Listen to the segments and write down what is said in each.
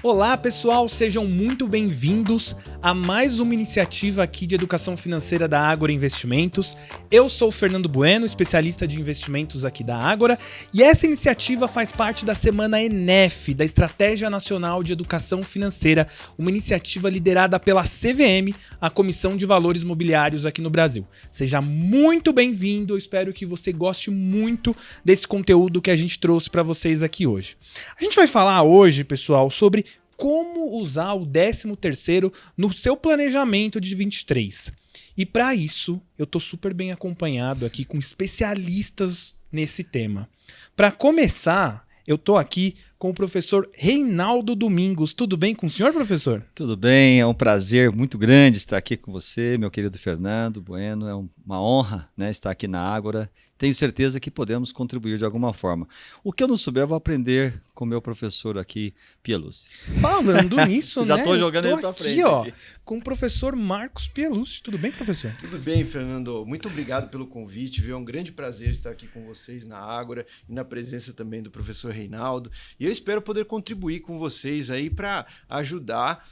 Olá, pessoal, sejam muito bem-vindos a mais uma iniciativa aqui de educação financeira da Ágora Investimentos. Eu sou o Fernando Bueno, especialista de investimentos aqui da Ágora, e essa iniciativa faz parte da Semana ENEF, da Estratégia Nacional de Educação Financeira, uma iniciativa liderada pela CVM, a Comissão de Valores Mobiliários aqui no Brasil. Seja muito bem-vindo, eu espero que você goste muito desse conteúdo que a gente trouxe para vocês aqui hoje. A gente vai falar hoje, pessoal, sobre como usar o 13º no seu planejamento de 23. E para isso, eu tô super bem acompanhado aqui com especialistas nesse tema. Para começar, eu tô aqui com o professor Reinaldo Domingos. Tudo bem com o senhor, professor? Tudo bem, é um prazer muito grande estar aqui com você, meu querido Fernando Bueno. É uma honra, né, estar aqui na Ágora. Tenho certeza que podemos contribuir de alguma forma. O que eu não souber, eu vou aprender com o meu professor aqui, Pielucci. Falando nisso, Já né? estou jogando ele para frente. Ó, com o professor Marcos Pielucci. Tudo bem, professor? Tudo bem, Fernando. Muito obrigado pelo convite, viu? É um grande prazer estar aqui com vocês na Ágora e na presença também do professor Reinaldo. E eu espero poder contribuir com vocês aí para ajudar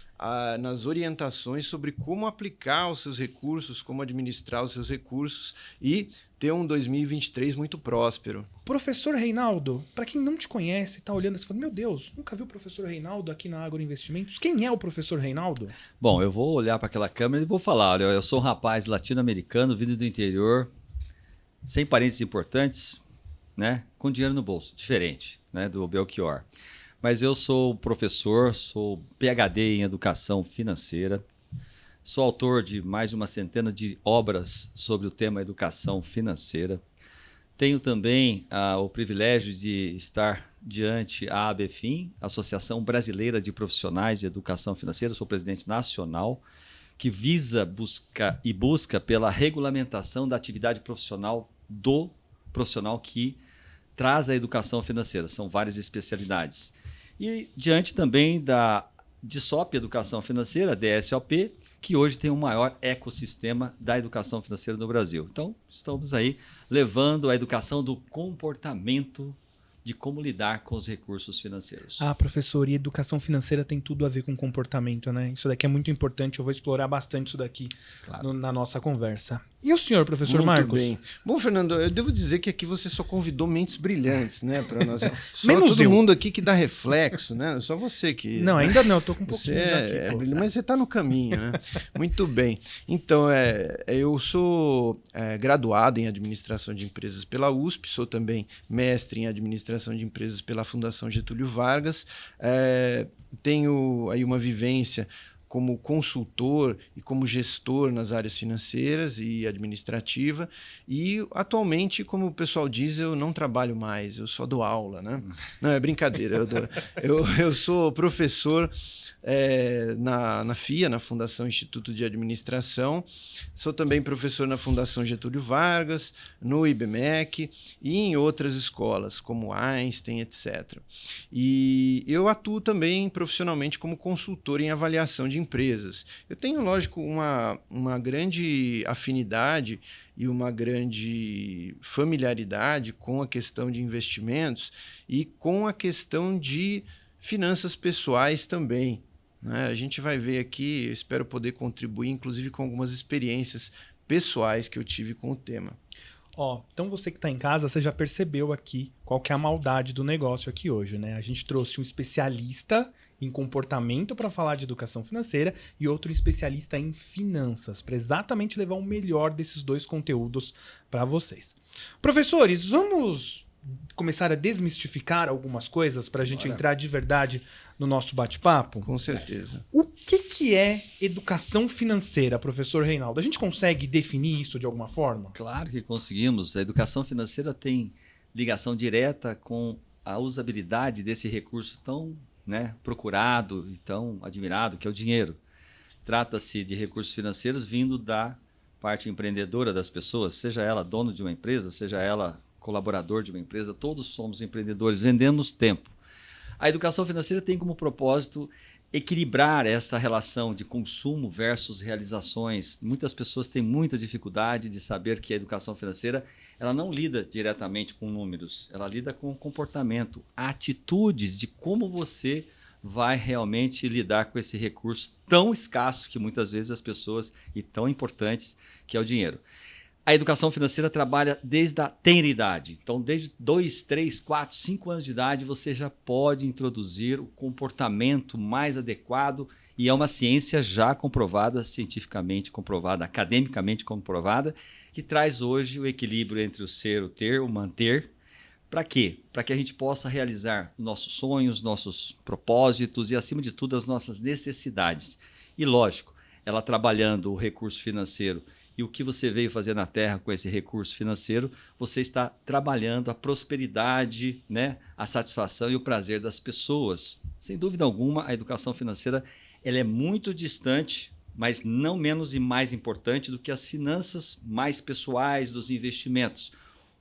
nas orientações sobre como aplicar os seus recursos, como administrar os seus recursos e ter um 2023 muito próspero. Professor Reinaldo, para quem não te conhece, tá olhando e falando, meu Deus, nunca viu o professor Reinaldo aqui na Ágora Investimentos? Quem é o professor Reinaldo? Bom, eu vou olhar para aquela câmera e vou falar, olha, eu sou um rapaz latino-americano, vindo do interior, sem parentes importantes, né, com dinheiro no bolso, diferente, né, do Belchior. Mas eu sou professor, sou PhD em educação financeira, sou autor de mais de uma centena de obras sobre o tema educação financeira. Tenho também o privilégio de estar diante a ABFIM, Associação Brasileira de Profissionais de Educação Financeira, sou presidente nacional, que busca pela regulamentação da atividade profissional do profissional que traz a educação financeira. São várias especialidades. E diante também da DSOP, Educação Financeira, DSOP, que hoje tem o maior ecossistema da educação financeira no Brasil. Então, estamos aí levando a educação do comportamento de como lidar com os recursos financeiros. Ah, professor, e educação financeira tem tudo a ver com comportamento, né? Isso daqui é muito importante, eu vou explorar bastante isso daqui na nossa conversa. E o senhor, professor Muito Marcos? Bem. Bom, Fernando, eu devo dizer que aqui você só convidou mentes brilhantes, né? Para nós. Só Menos todo eu. mundo aqui que dá reflexo, né? Só você que... Não, ainda não, eu tô com um pouquinho Você aqui. brilhante, mas você está no caminho, né? Muito bem. Então, eu sou graduado em Administração de Empresas pela USP, sou também mestre em Administração de Empresas pela Fundação Getúlio Vargas, tenho aí uma vivência como consultor e como gestor nas áreas financeiras e administrativa, e atualmente, como o pessoal diz, eu não trabalho mais, eu só dou aula, né? Não, é brincadeira, eu sou professor na FIA, na Fundação Instituto de Administração, sou também professor na Fundação Getúlio Vargas, no IBMEC e em outras escolas, como Einstein, etc. E eu atuo também profissionalmente como consultor em avaliação de empresas. Eu tenho, lógico, uma grande afinidade e uma grande familiaridade com a questão de investimentos e com a questão de finanças pessoais também, né? A gente vai ver aqui, eu espero poder contribuir, inclusive com algumas experiências pessoais que eu tive com o tema. Então você que está em casa, você já percebeu aqui qual que é a maldade do negócio aqui hoje, né? A gente trouxe um especialista em comportamento para falar de educação financeira e outro especialista em finanças, para exatamente levar o melhor desses dois conteúdos para vocês. Professores, vamos começar a desmistificar algumas coisas para a gente entrar de verdade no nosso bate-papo? Com certeza. O que é educação financeira, professor Reinaldo? A gente consegue definir isso de alguma forma? Claro que conseguimos. A educação financeira tem ligação direta com a usabilidade desse recurso tão, né, procurado e tão admirado, que é o dinheiro. Trata-se de recursos financeiros vindo da parte empreendedora das pessoas, seja ela dono de uma empresa, seja ela colaborador de uma empresa, todos somos empreendedores, vendemos tempo. A educação financeira tem como propósito equilibrar essa relação de consumo versus realizações. Muitas pessoas têm muita dificuldade de saber que a educação financeira ela não lida diretamente com números, ela lida com o comportamento, atitudes de como você vai realmente lidar com esse recurso tão escasso que muitas vezes as pessoas, e tão importantes, que é o dinheiro. A educação financeira trabalha desde a tenridade. Então, desde 2, 3, 4, 5 anos de idade, você já pode introduzir o comportamento mais adequado, e é uma ciência já comprovada, cientificamente comprovada, academicamente comprovada, que traz hoje o equilíbrio entre o ser, o ter, o manter. Para quê? Para que a gente possa realizar nossos sonhos, nossos propósitos e, acima de tudo, as nossas necessidades. E, lógico, ela trabalhando o recurso financeiro e o que você veio fazer na Terra com esse recurso financeiro, você está trabalhando a prosperidade, né? A satisfação e o prazer das pessoas. Sem dúvida alguma, a educação financeira ela é muito distante, mas não menos e mais importante do que as finanças mais pessoais, dos investimentos.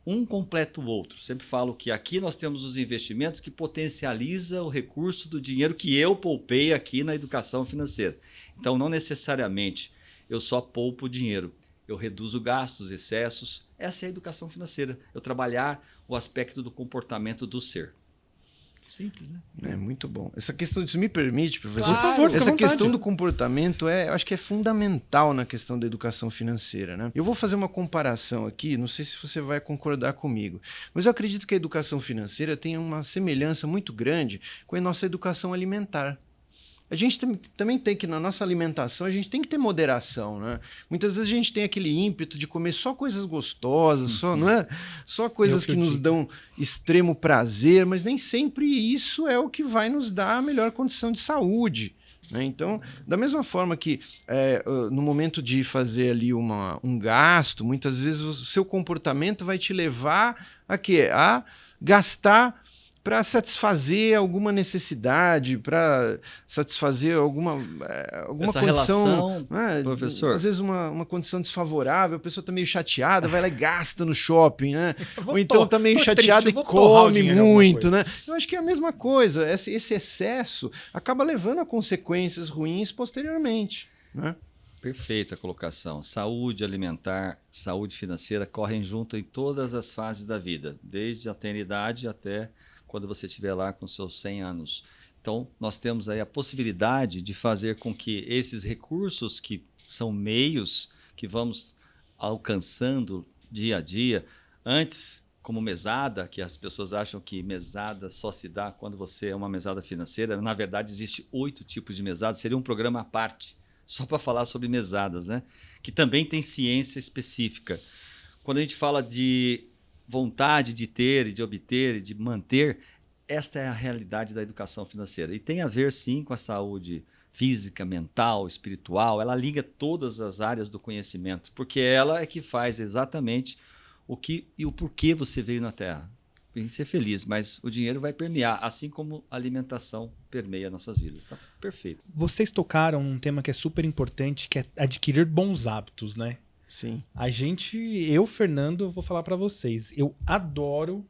Um completa o outro. Sempre falo que aqui nós temos os investimentos que potencializa o recurso do dinheiro que eu poupei aqui na educação financeira. Então, não necessariamente eu só poupo dinheiro. Eu reduzo gastos, excessos. Essa é a educação financeira. Eu trabalhar o aspecto do comportamento do ser. Simples, né? É muito bom. Essa questão, se me permite, professor, Claro, por favor, fica à essa vontade. questão do comportamento eu acho que é fundamental na questão da educação financeira, né? Eu vou fazer uma comparação aqui, não sei se você vai concordar comigo, mas eu acredito que a educação financeira tem uma semelhança muito grande com a nossa educação alimentar. A gente também tem que, na nossa alimentação, a gente tem que ter moderação, né? Muitas vezes a gente tem aquele ímpeto de comer só coisas gostosas, só, não é? Só coisas que nos dão extremo prazer, mas nem sempre isso é o que vai nos dar a melhor condição de saúde, né? Então, da mesma forma que no momento de fazer ali um gasto, muitas vezes o seu comportamento vai te levar a quê? A gastar para satisfazer alguma necessidade, para satisfazer alguma Essa condição, relação, né? professor. Às vezes uma condição desfavorável, a pessoa está meio chateada, vai lá e gasta no shopping, né? Ou então está meio chateada e come muito, né? Eu acho que é a mesma coisa. Esse excesso acaba levando a consequências ruins posteriormente, né? Perfeita colocação. Saúde alimentar, saúde financeira correm junto em todas as fases da vida, desde a tenridade até quando você estiver lá com seus 100 anos. Então, nós temos aí a possibilidade de fazer com que esses recursos, que são meios que vamos alcançando dia a dia, antes, como mesada, que as pessoas acham que mesada só se dá quando você é uma mesada financeira, na verdade, existe 8 tipos de mesada, seria um programa à parte, só para falar sobre mesadas, né? Que também tem ciência específica. Quando a gente fala de vontade de ter e de obter e de manter, esta é a realidade da educação financeira. E tem a ver, sim, com a saúde física, mental, espiritual. Ela liga todas as áreas do conhecimento, porque ela é que faz exatamente o que e o porquê você veio na Terra. Tem que ser feliz, mas o dinheiro vai permear, assim como a alimentação permeia nossas vidas. Tá perfeito. Vocês tocaram um tema que é super importante, que é adquirir bons hábitos, né? Sim. Eu, Fernando, eu vou falar pra vocês. Eu adoro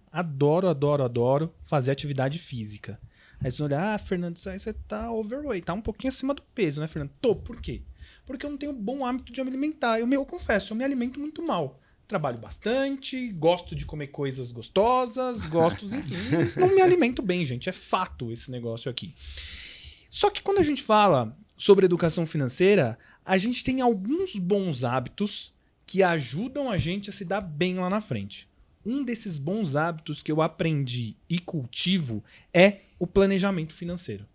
fazer atividade física. Aí você olha, Fernando, você tá overweight, tá um pouquinho acima do peso, né, Fernando? Tô, por quê? Porque eu não tenho bom hábito de me alimentar. Eu confesso, eu me alimento muito mal. Trabalho bastante, gosto de comer coisas gostosas, enfim, não me alimento bem, gente. É fato esse negócio aqui. Só que quando a gente fala sobre educação financeira, a gente tem alguns bons hábitos que ajudam a gente a se dar bem lá na frente. Um desses bons hábitos que eu aprendi e cultivo é o planejamento financeiro.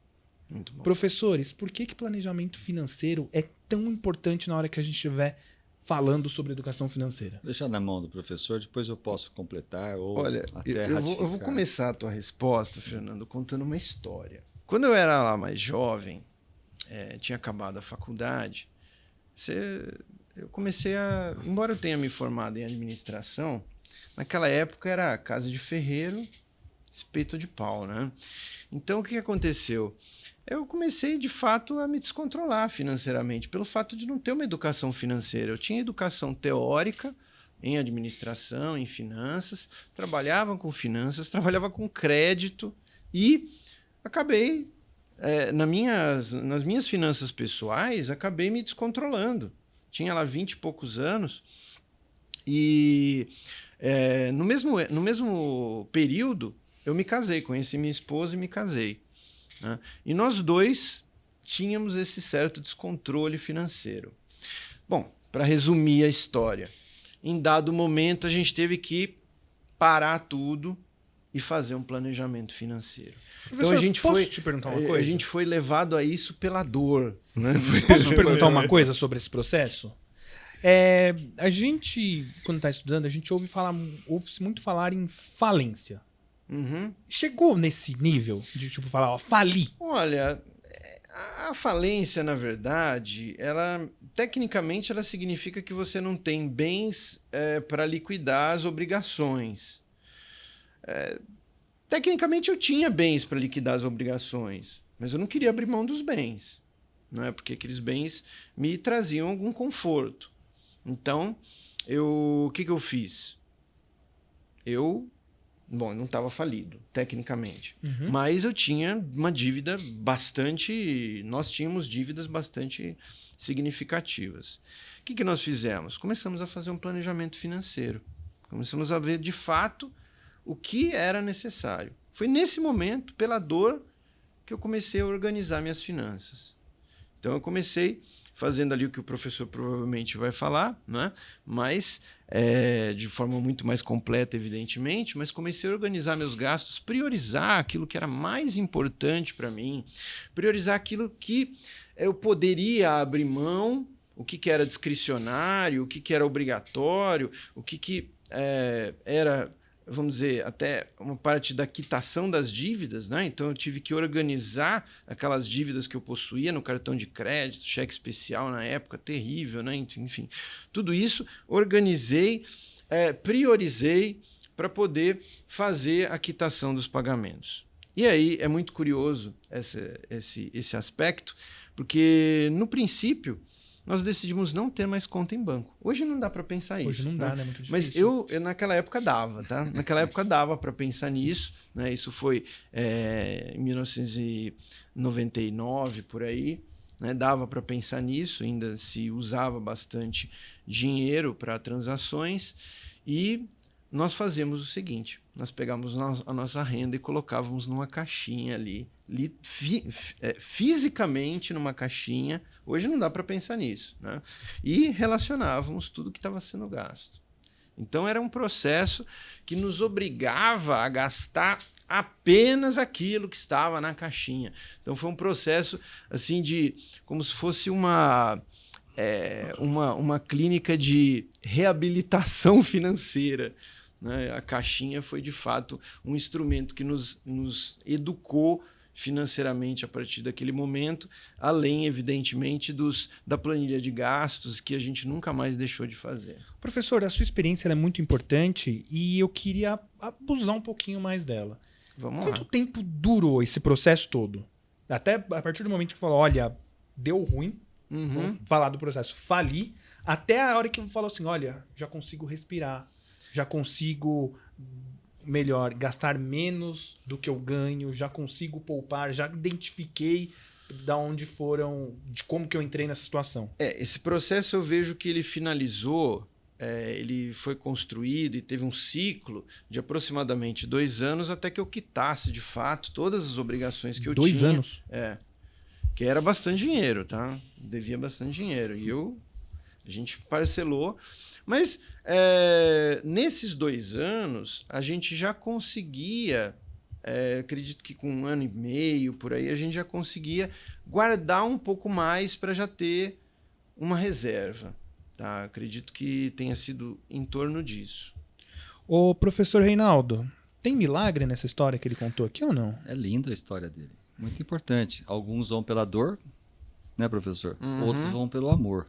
Muito bom. Professores, por que planejamento financeiro é tão importante na hora que a gente estiver falando sobre educação financeira? Deixa na mão do professor, depois eu posso completar ou Olha, até eu vou começar a tua resposta, Fernando, contando uma história. Quando eu era lá mais jovem, tinha acabado a faculdade, eu comecei embora eu tenha me formado em administração, naquela época era casa de ferreiro, espeto de pau, né? Então, o que aconteceu? Eu comecei, de fato, a me descontrolar financeiramente, pelo fato de não ter uma educação financeira. Eu tinha educação teórica em administração, em finanças, trabalhava com finanças, trabalhava com crédito e acabei, nas minhas finanças pessoais, acabei me descontrolando. Tinha lá 20 e poucos anos e no mesmo período eu me casei, conheci minha esposa e me casei. né? E nós dois tínhamos esse certo descontrole financeiro. Bom, para resumir a história, em dado momento a gente teve que parar tudo e fazer um planejamento financeiro. Professor, Então a gente posso te perguntar uma coisa? A gente foi levado a isso pela dor, né? Posso te perguntar uma coisa sobre esse processo? A gente, quando está estudando, a gente ouve-se muito falar em falência. Uhum. Chegou nesse nível de tipo falar, ó, fali? Olha, a falência, na verdade, tecnicamente ela significa que você não tem bens para liquidar as obrigações. Tecnicamente eu tinha bens para liquidar as obrigações, mas eu não queria abrir mão dos bens, não é? Porque aqueles bens me traziam algum conforto. Então, o que eu fiz? Bom, eu não estava falido, tecnicamente. Uhum. Mas eu tinha uma dívida nós tínhamos dívidas bastante significativas. O que nós fizemos? Começamos a fazer um planejamento financeiro. Começamos a ver, de fato, o que era necessário. Foi nesse momento, pela dor, que eu comecei a organizar minhas finanças. Então, eu comecei fazendo ali o que o professor provavelmente vai falar, né? Mas de forma muito mais completa, evidentemente, mas comecei a organizar meus gastos, priorizar aquilo que era mais importante para mim, priorizar aquilo que eu poderia abrir mão, o que era discricionário, o que era obrigatório, o que era, vamos dizer, até uma parte da quitação das dívidas, né? Então eu tive que organizar aquelas dívidas que eu possuía no cartão de crédito, cheque especial na época, terrível, né? Enfim, tudo isso organizei, priorizei para poder fazer a quitação dos pagamentos. E aí é muito curioso esse aspecto, porque no princípio nós decidimos não ter mais conta em banco. Hoje não dá para pensar isso. Hoje não dá, né? Muito difícil. Mas eu naquela época dava, tá? Naquela época dava para pensar nisso, né? Isso foi em 1999, por aí, né? Dava para pensar nisso, ainda se usava bastante dinheiro para transações e nós fazíamos o seguinte, nós pegávamos a nossa renda e colocávamos numa caixinha ali fisicamente numa caixinha. Hoje não dá para pensar nisso, né? E relacionávamos tudo que estava sendo gasto. Então era um processo que nos obrigava a gastar apenas aquilo que estava na caixinha. Então foi um processo assim como se fosse uma clínica de reabilitação financeira, né? A caixinha foi de fato um instrumento que nos educou financeiramente a partir daquele momento, além, evidentemente, da planilha de gastos que a gente nunca mais deixou de fazer. Professor, a sua experiência é muito importante e eu queria abusar um pouquinho mais dela. Vamos Quanto lá. tempo durou esse processo todo? Até a partir do momento que falou, olha, deu ruim, vou falar do processo, fali, até a hora que falou assim, olha, já consigo respirar, já consigo melhor, gastar menos do que eu ganho, já consigo poupar, já identifiquei da onde foram, de como que eu entrei nessa situação. Esse processo eu vejo que ele finalizou, ele foi construído e teve um ciclo de aproximadamente 2 anos até que eu quitasse de fato todas as obrigações que eu tinha. 2 anos? Que era bastante dinheiro, tá? Devia bastante dinheiro. E a gente parcelou. Mas nesses 2 anos, a gente já conseguia, acredito que com 1 ano e meio, por aí, a gente já conseguia guardar um pouco mais para já ter uma reserva. Tá? Acredito que tenha sido em torno disso. Ô, professor Reinaldo, tem milagre nessa história que ele contou aqui ou não? É linda a história dele. Muito importante. Alguns vão pela dor, né, professor? Outros vão pelo amor.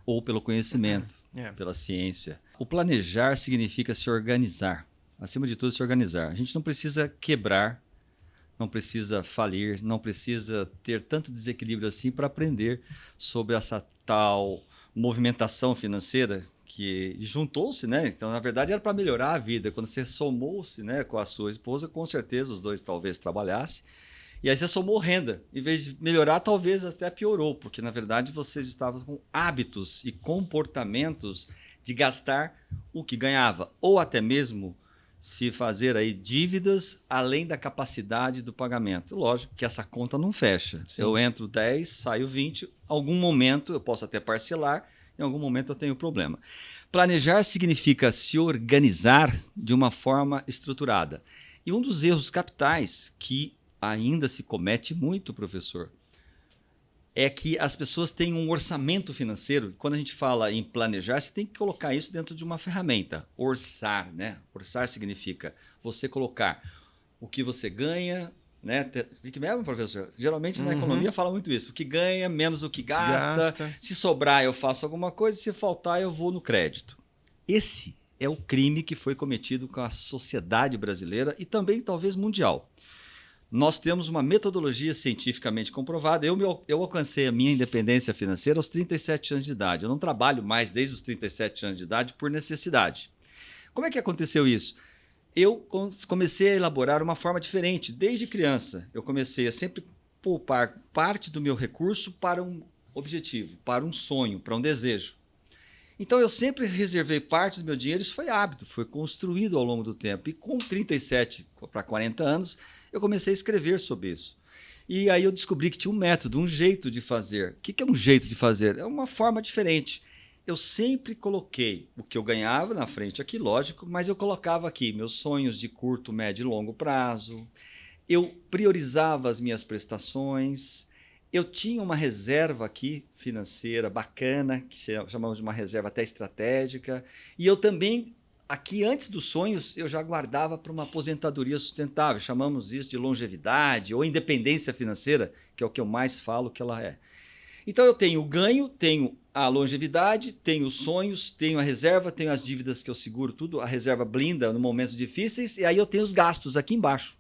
Ou pelo conhecimento, pela ciência. O planejar significa se organizar. Acima de tudo, se organizar. A gente não precisa quebrar, não precisa falir, não precisa ter tanto desequilíbrio assim para aprender sobre essa tal movimentação financeira que juntou-se, né? Então, na verdade, era para melhorar a vida. Quando você somou-se, né, com a sua esposa, com certeza os dois talvez trabalhassem. E aí você somou renda. Em vez de melhorar, talvez até piorou, porque na verdade vocês estavam com hábitos e comportamentos de gastar o que ganhava, ou até mesmo se fazer aí dívidas além da capacidade do pagamento. Lógico que essa conta não fecha. Sim. Eu entro 10, saio 20, algum momento eu posso até parcelar, em algum momento eu tenho problema. Planejar significa se organizar de uma forma estruturada. E um dos erros capitais que ainda se comete muito, professor, é que as pessoas têm um orçamento financeiro. Quando a gente fala em planejar, você tem que colocar isso dentro de uma ferramenta. Orçar, né? Orçar significa você colocar o que você ganha, né? O que mesmo, professor? Geralmente na economia fala muito isso. O que ganha, menos o que gasta. Se sobrar, eu faço alguma coisa. Se faltar, eu vou no crédito. Esse é o crime que foi cometido com a sociedade brasileira e também talvez mundial. Nós temos uma metodologia cientificamente comprovada. Eu alcancei a minha independência financeira aos 37 anos de idade. Eu não trabalho mais desde os 37 anos de idade por necessidade. Como é que aconteceu isso? Eu comecei a elaborar uma forma diferente. Desde criança, eu comecei a sempre poupar parte do meu recurso para um objetivo, para um sonho, para um desejo. Então, eu sempre reservei parte do meu dinheiro. Isso foi hábito, foi construído ao longo do tempo. E com 37 para 40 anos, eu comecei a escrever sobre isso. E aí eu descobri que tinha um método, um jeito de fazer. O que é um jeito de fazer? É uma forma diferente. Eu sempre coloquei o que eu ganhava na frente aqui, lógico, mas eu colocava aqui meus sonhos de curto, médio e longo prazo. Eu priorizava as minhas prestações. Eu tinha uma reserva aqui financeira bacana, que chamamos de uma reserva até estratégica. E eu também... Aqui, antes dos sonhos, eu já guardava para uma aposentadoria sustentável. Chamamos isso de longevidade ou independência financeira, que é o que eu mais falo que ela é. Então, eu tenho o ganho, tenho a longevidade, tenho os sonhos, tenho a reserva, tenho as dívidas que eu seguro tudo, a reserva blinda nos momentos difíceis, e aí eu tenho os gastos aqui embaixo.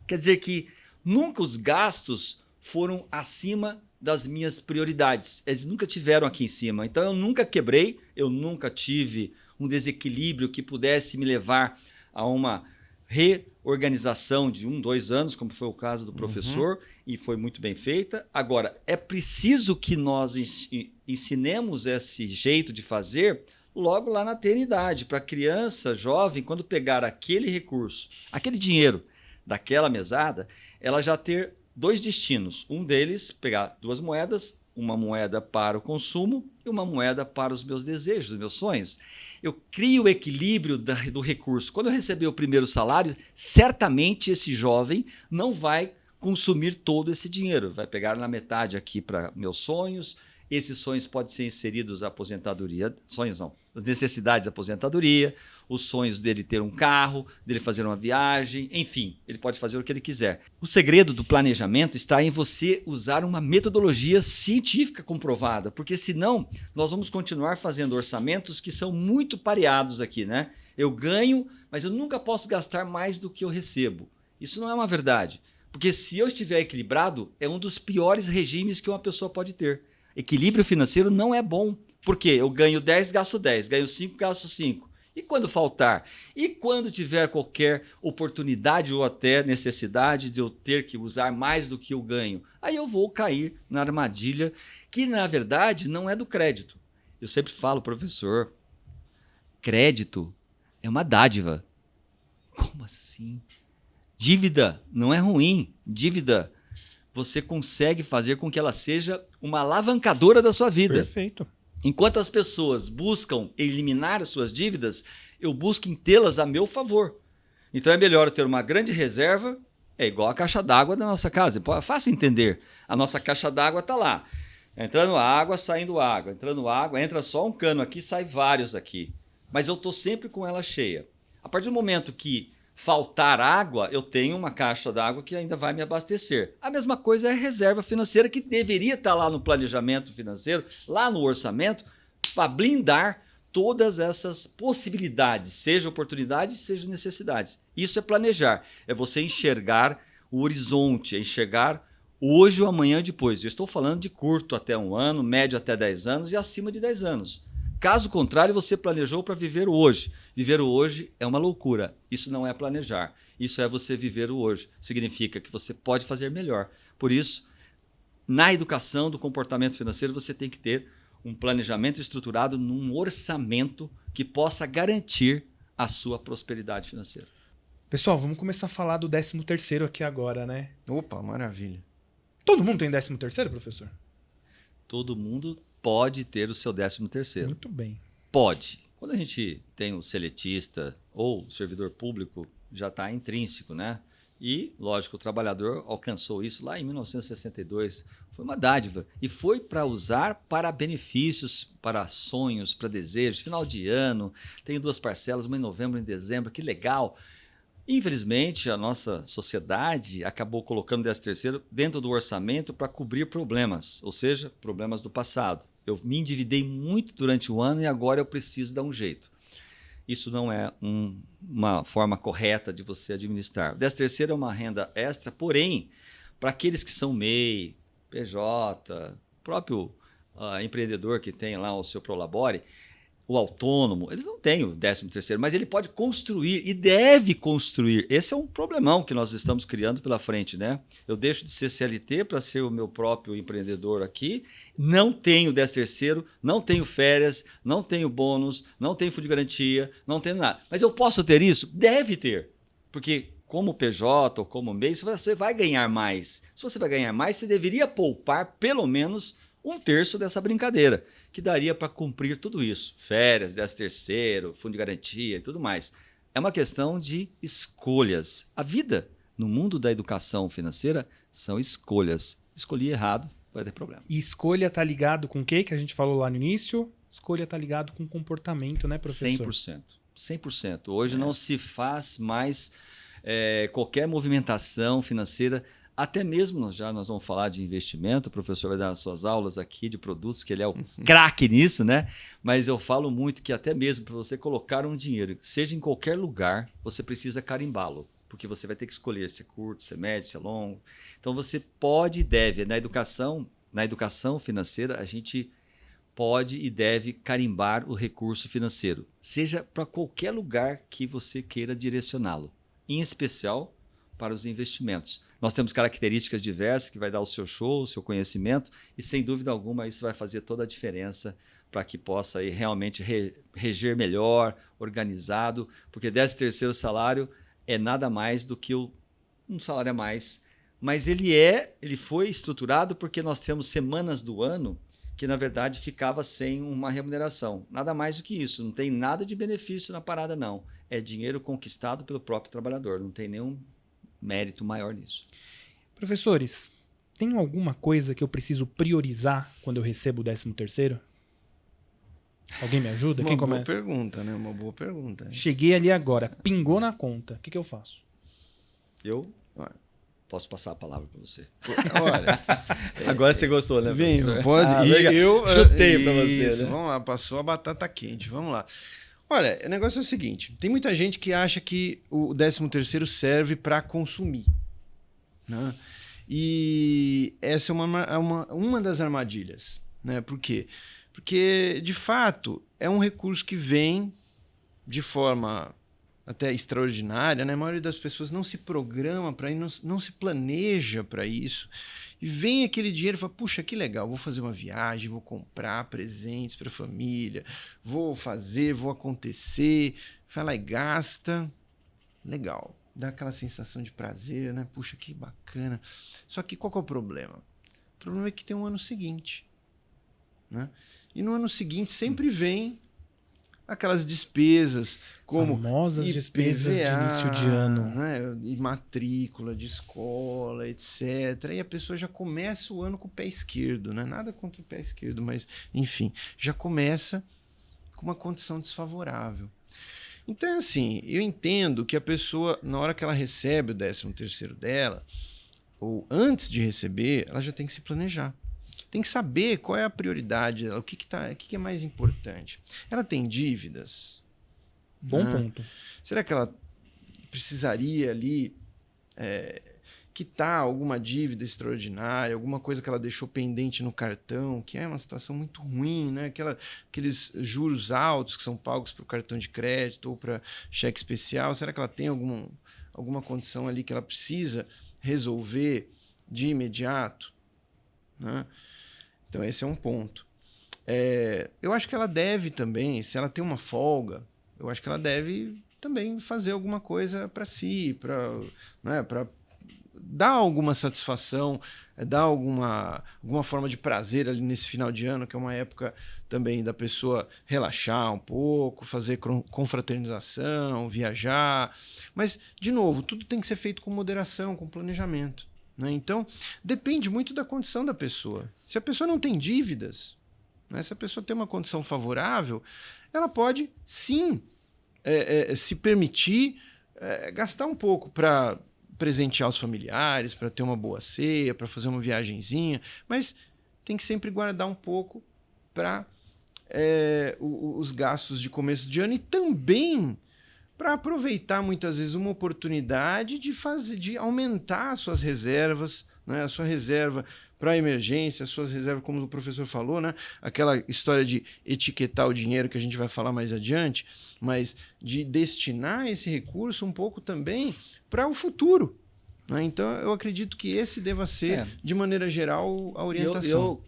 Quer dizer que nunca os gastos foram acima das minhas prioridades. Eles nunca tiveram aqui em cima. Então, eu nunca quebrei, eu nunca tive um desequilíbrio que pudesse me levar a uma reorganização de 1, 2 anos, como foi o caso do professor, e foi muito bem feita. Agora, é preciso que nós ensinemos esse jeito de fazer logo lá na eternidade, para a criança, jovem, quando pegar aquele recurso, aquele dinheiro daquela mesada, ela já ter 2 destinos. Um deles, pegar 2 moedas, uma moeda para o consumo e uma moeda para os meus desejos, os meus sonhos. Eu crio o equilíbrio do recurso. Quando eu receber o primeiro salário, certamente esse jovem não vai consumir todo esse dinheiro. Vai pegar na metade aqui para meus sonhos. Esses sonhos podem ser inseridos à aposentadoria. Sonhos não. As necessidades da aposentadoria, os sonhos dele ter um carro, dele fazer uma viagem, enfim, ele pode fazer o que ele quiser. O segredo do planejamento está em você usar uma metodologia científica comprovada, porque senão nós vamos continuar fazendo orçamentos que são muito pareados aqui, né? Eu ganho, mas eu nunca posso gastar mais do que eu recebo. Isso não é uma verdade, porque se eu estiver equilibrado, é um dos piores regimes que uma pessoa pode ter. Equilíbrio financeiro não é bom. Por quê? Eu ganho 10, gasto 10. Ganho 5, gasto 5. E quando faltar? E quando tiver qualquer oportunidade ou até necessidade de eu ter que usar mais do que eu ganho? Aí eu vou cair na armadilha que, na verdade, não é do crédito. Eu sempre falo, professor, crédito é uma dádiva. Como assim? Dívida não é ruim. Dívida, você consegue fazer com que ela seja uma alavancadora da sua vida. Perfeito. Enquanto as pessoas buscam eliminar as suas dívidas, eu busco em tê-las a meu favor. Então é melhor ter uma grande reserva, é igual a caixa d'água da nossa casa. É fácil entender. A nossa caixa d'água está lá. Entrando água, saindo água. Entrando água, entra só um cano aqui, sai vários aqui. Mas eu estou sempre com ela cheia. A partir do momento que faltar água, eu tenho uma caixa d'água que ainda vai me abastecer. A mesma coisa é a reserva financeira, que deveria estar lá no planejamento financeiro, lá no orçamento, para blindar todas essas possibilidades, seja oportunidades, seja necessidades. Isso é planejar, é você enxergar o horizonte, é enxergar hoje ou amanhã depois. Eu estou falando de curto até 1 ano, médio até 10 anos e acima de 10 anos. Caso contrário, você planejou para viver o hoje. Viver o hoje é uma loucura. Isso não é planejar. Isso é você viver o hoje. Significa que você pode fazer melhor. Por isso, na educação do comportamento financeiro, você tem que ter um planejamento estruturado num orçamento que possa garantir a sua prosperidade financeira. Pessoal, vamos começar a falar do 13º aqui agora, né? Opa, maravilha. Todo mundo tem 13º, professor? Todo mundo pode ter o seu 13º. Muito bem. Pode. Quando a gente tem o seletista ou o servidor público, já está intrínseco, né? E, lógico, o trabalhador alcançou isso lá em 1962. Foi uma dádiva. E foi para usar para benefícios, para sonhos, para desejos. Final de ano, tenho 2 parcelas, uma em novembro e em dezembro. Que legal. Infelizmente, a nossa sociedade acabou colocando o 13º dentro do orçamento para cobrir problemas, ou seja, problemas do passado. Eu me endividei muito durante o ano e agora eu preciso dar um jeito. Isso não é uma forma correta de você administrar. O 13º é uma renda extra, porém, para aqueles que são MEI, PJ, próprio empreendedor que tem lá o seu Prolabore, o autônomo, eles não têm o 13º, mas ele pode construir e deve construir. Esse é um problemão que nós estamos criando pela frente, né? Eu deixo de ser CLT para ser o meu próprio empreendedor aqui, não tenho 13º, não tenho férias, não tenho bônus, não tenho fundo de garantia, não tenho nada. Mas eu posso ter isso? Deve ter, porque como PJ ou como MEI, você vai ganhar mais. Se você vai ganhar mais, você deveria poupar pelo menos 1/3 dessa brincadeira, que daria para cumprir tudo isso. Férias, 13º, fundo de garantia e tudo mais. É uma questão de escolhas. A vida no mundo da educação financeira são escolhas. Escolhi errado, vai ter problema. E escolha tá ligado com o que a gente falou lá no início? Escolha tá ligado com comportamento, né, professor? 100%. 100%. Hoje não se faz mais qualquer movimentação financeira. Até mesmo nós vamos falar de investimento, o professor vai dar as suas aulas aqui de produtos, que ele é o craque nisso, né? Mas eu falo muito que até mesmo para você colocar um dinheiro, seja em qualquer lugar, você precisa carimbá-lo, porque você vai ter que escolher se é curto, se é médio, se é longo. Então você pode e deve, na educação financeira, a gente pode e deve carimbar o recurso financeiro, seja para qualquer lugar que você queira direcioná-lo, em especial para os investimentos. Nós temos características diversas que vai dar o seu show, o seu conhecimento e, sem dúvida alguma, isso vai fazer toda a diferença para que possa aí realmente reger melhor, organizado, porque 13º salário é nada mais do que um salário a mais, mas ele foi estruturado porque nós temos semanas do ano que, na verdade, ficava sem uma remuneração. Nada mais do que isso, não tem nada de benefício na parada, não. É dinheiro conquistado pelo próprio trabalhador, não tem nenhum mérito maior nisso. Professores, tem alguma coisa que eu preciso priorizar quando eu recebo o 13º? Alguém me ajuda? Quem começa? Uma boa pergunta, né? Uma boa pergunta. Cheguei ali agora, pingou na conta. O que eu faço? Eu posso passar a palavra para você. Olha, agora você gostou, né? Vem, professor? pode. Eu chutei para você, isso, né? Vamos lá, passou a batata quente. Vamos lá. Olha, o negócio é o seguinte, tem muita gente que acha que o 13º serve para consumir, né? E essa é uma das armadilhas, né? Por quê? Porque, de fato, é um recurso que vem de forma até extraordinária, né? A maioria das pessoas não se programa para isso, não se planeja para isso. E vem aquele dinheiro e fala, puxa, que legal, vou fazer uma viagem, vou comprar presentes para a família, vou acontecer, vai lá e gasta. Legal, dá aquela sensação de prazer, né? Puxa, que bacana. Só que qual que é o problema? O problema é que tem um ano seguinte, né? E no ano seguinte sempre vem aquelas despesas como famosas despesas de início de ano, né? E matrícula de escola, etc. E a pessoa já começa o ano com o pé esquerdo, né? Nada contra o pé esquerdo, mas enfim, já começa com uma condição desfavorável. Então, assim, eu entendo que a pessoa, na hora que ela recebe o 13º dela, ou antes de receber, ela já tem que se planejar. Tem que saber qual é a prioridade dela, o que é mais importante. Ela tem dívidas? Bom ponto. Será que ela precisaria ali quitar alguma dívida extraordinária, alguma coisa que ela deixou pendente no cartão, que é uma situação muito ruim, né? Aqueles juros altos que são pagos para o cartão de crédito ou para cheque especial. Será que ela tem alguma condição ali que ela precisa resolver de imediato, né? Então, esse é um ponto. Eu acho que ela deve também, se ela tem uma folga, eu acho que ela deve também fazer alguma coisa para si, para dar alguma satisfação, dar alguma forma de prazer ali nesse final de ano, que é uma época também da pessoa relaxar um pouco, fazer confraternização, viajar. Mas, de novo, tudo tem que ser feito com moderação, com planejamento, né? Então, depende muito da condição da pessoa. Se a pessoa não tem dívidas, né, se a pessoa tem uma condição favorável, ela pode, sim, se permitir gastar um pouco para presentear os familiares, para ter uma boa ceia, para fazer uma viagenzinha, mas tem que sempre guardar um pouco para os gastos de começo de ano e também para aproveitar muitas vezes uma oportunidade de aumentar as suas reservas, né? A sua reserva para emergência, as suas reservas, como o professor falou, né? Aquela história de etiquetar o dinheiro que a gente vai falar mais adiante, mas de destinar esse recurso um pouco também para o futuro, né? Então, eu acredito que esse deva ser, de maneira geral, a orientação. Eu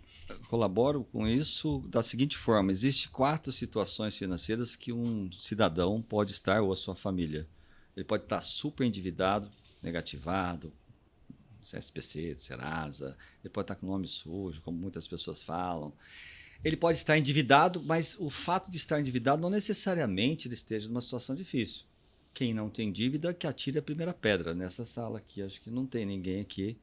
colaboro com isso da seguinte forma: existem 4 situações financeiras que um cidadão pode estar, ou a sua família. Ele pode estar super endividado, negativado, SPC, Serasa, ele pode estar com nome sujo, como muitas pessoas falam. Ele pode estar endividado, mas o fato de estar endividado não necessariamente ele esteja numa situação difícil. Quem não tem dívida, que atire a primeira pedra nessa sala aqui. Acho que não tem ninguém aqui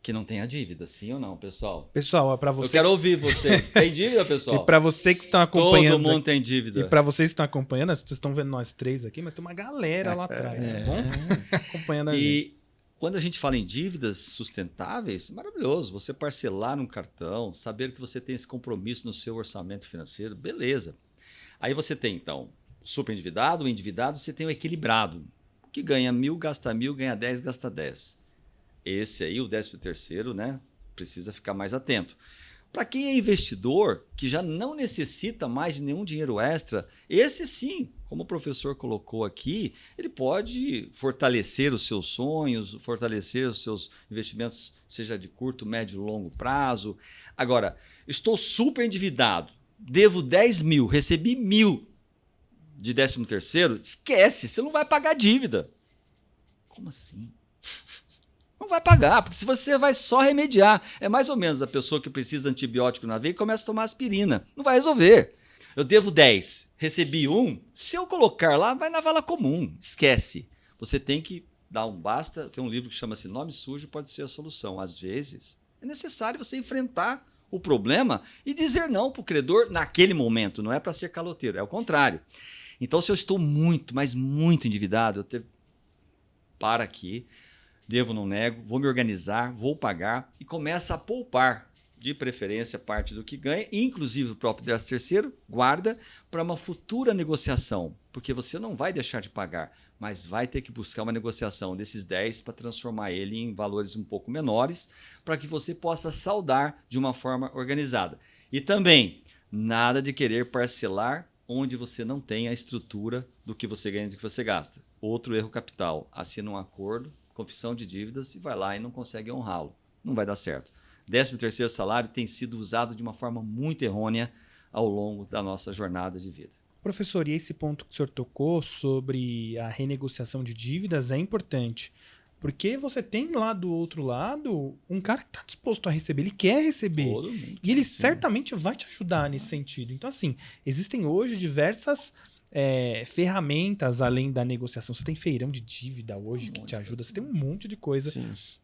que não tenha dívida, sim ou não, pessoal? Pessoal, para você. Eu quero ouvir vocês. Tem dívida, pessoal? E para você que estão acompanhando. Todo mundo tem dívida. E para vocês que estão acompanhando, vocês estão vendo nós 3 aqui, mas tem uma galera lá atrás, tá bom? Acompanhando a gente. E quando a gente fala em dívidas sustentáveis, maravilhoso. Você parcelar um cartão, saber que você tem esse compromisso no seu orçamento financeiro, beleza. Aí você tem, então, super endividado, o endividado, você tem o equilibrado, que ganha 1.000, gasta 1.000, ganha 10, gasta 10. Esse aí, o 13º, né, precisa ficar mais atento. Para quem é investidor, que já não necessita mais de nenhum dinheiro extra, esse sim, como o professor colocou aqui, ele pode fortalecer os seus sonhos, fortalecer os seus investimentos, seja de curto, médio e longo prazo. Agora, estou super endividado, devo 10.000, recebi 1.000 de 13º, esquece, você não vai pagar dívida. Como assim? Não vai pagar, porque se você vai só remediar. É mais ou menos a pessoa que precisa de antibiótico na veia e começa a tomar aspirina. Não vai resolver. Eu devo 10, recebi 1, se eu colocar lá, vai na vala comum. Esquece. Você tem que dar um basta. Tem um livro que chama-se Nome Sujo Pode Ser a Solução. Às vezes, é necessário você enfrentar o problema e dizer não para o credor naquele momento. Não é para ser caloteiro, é o contrário. Então, se eu estou muito, mas muito endividado, para aqui. Devo, não nego, vou me organizar, vou pagar e começa a poupar, de preferência, parte do que ganha, inclusive o próprio 13º, guarda para uma futura negociação, porque você não vai deixar de pagar, mas vai ter que buscar uma negociação desses 10 para transformar ele em valores um pouco menores, para que você possa saldar de uma forma organizada. E também, nada de querer parcelar onde você não tem a estrutura do que você ganha e do que você gasta. Outro erro capital, assina um acordo, confissão de dívidas e vai lá e não consegue honrá-lo. Não vai dar certo. 13º salário tem sido usado de uma forma muito errônea ao longo da nossa jornada de vida. Professor, e esse ponto que o senhor tocou sobre a renegociação de dívidas é importante. Porque você tem lá do outro lado um cara que está disposto a receber, ele quer receber. Todo mundo, e ele sim, certamente vai te ajudar nesse sentido. Então, assim, existem hoje diversas ferramentas além da negociação. Você tem feirão de dívida hoje que te ajuda. Você tem um monte de coisa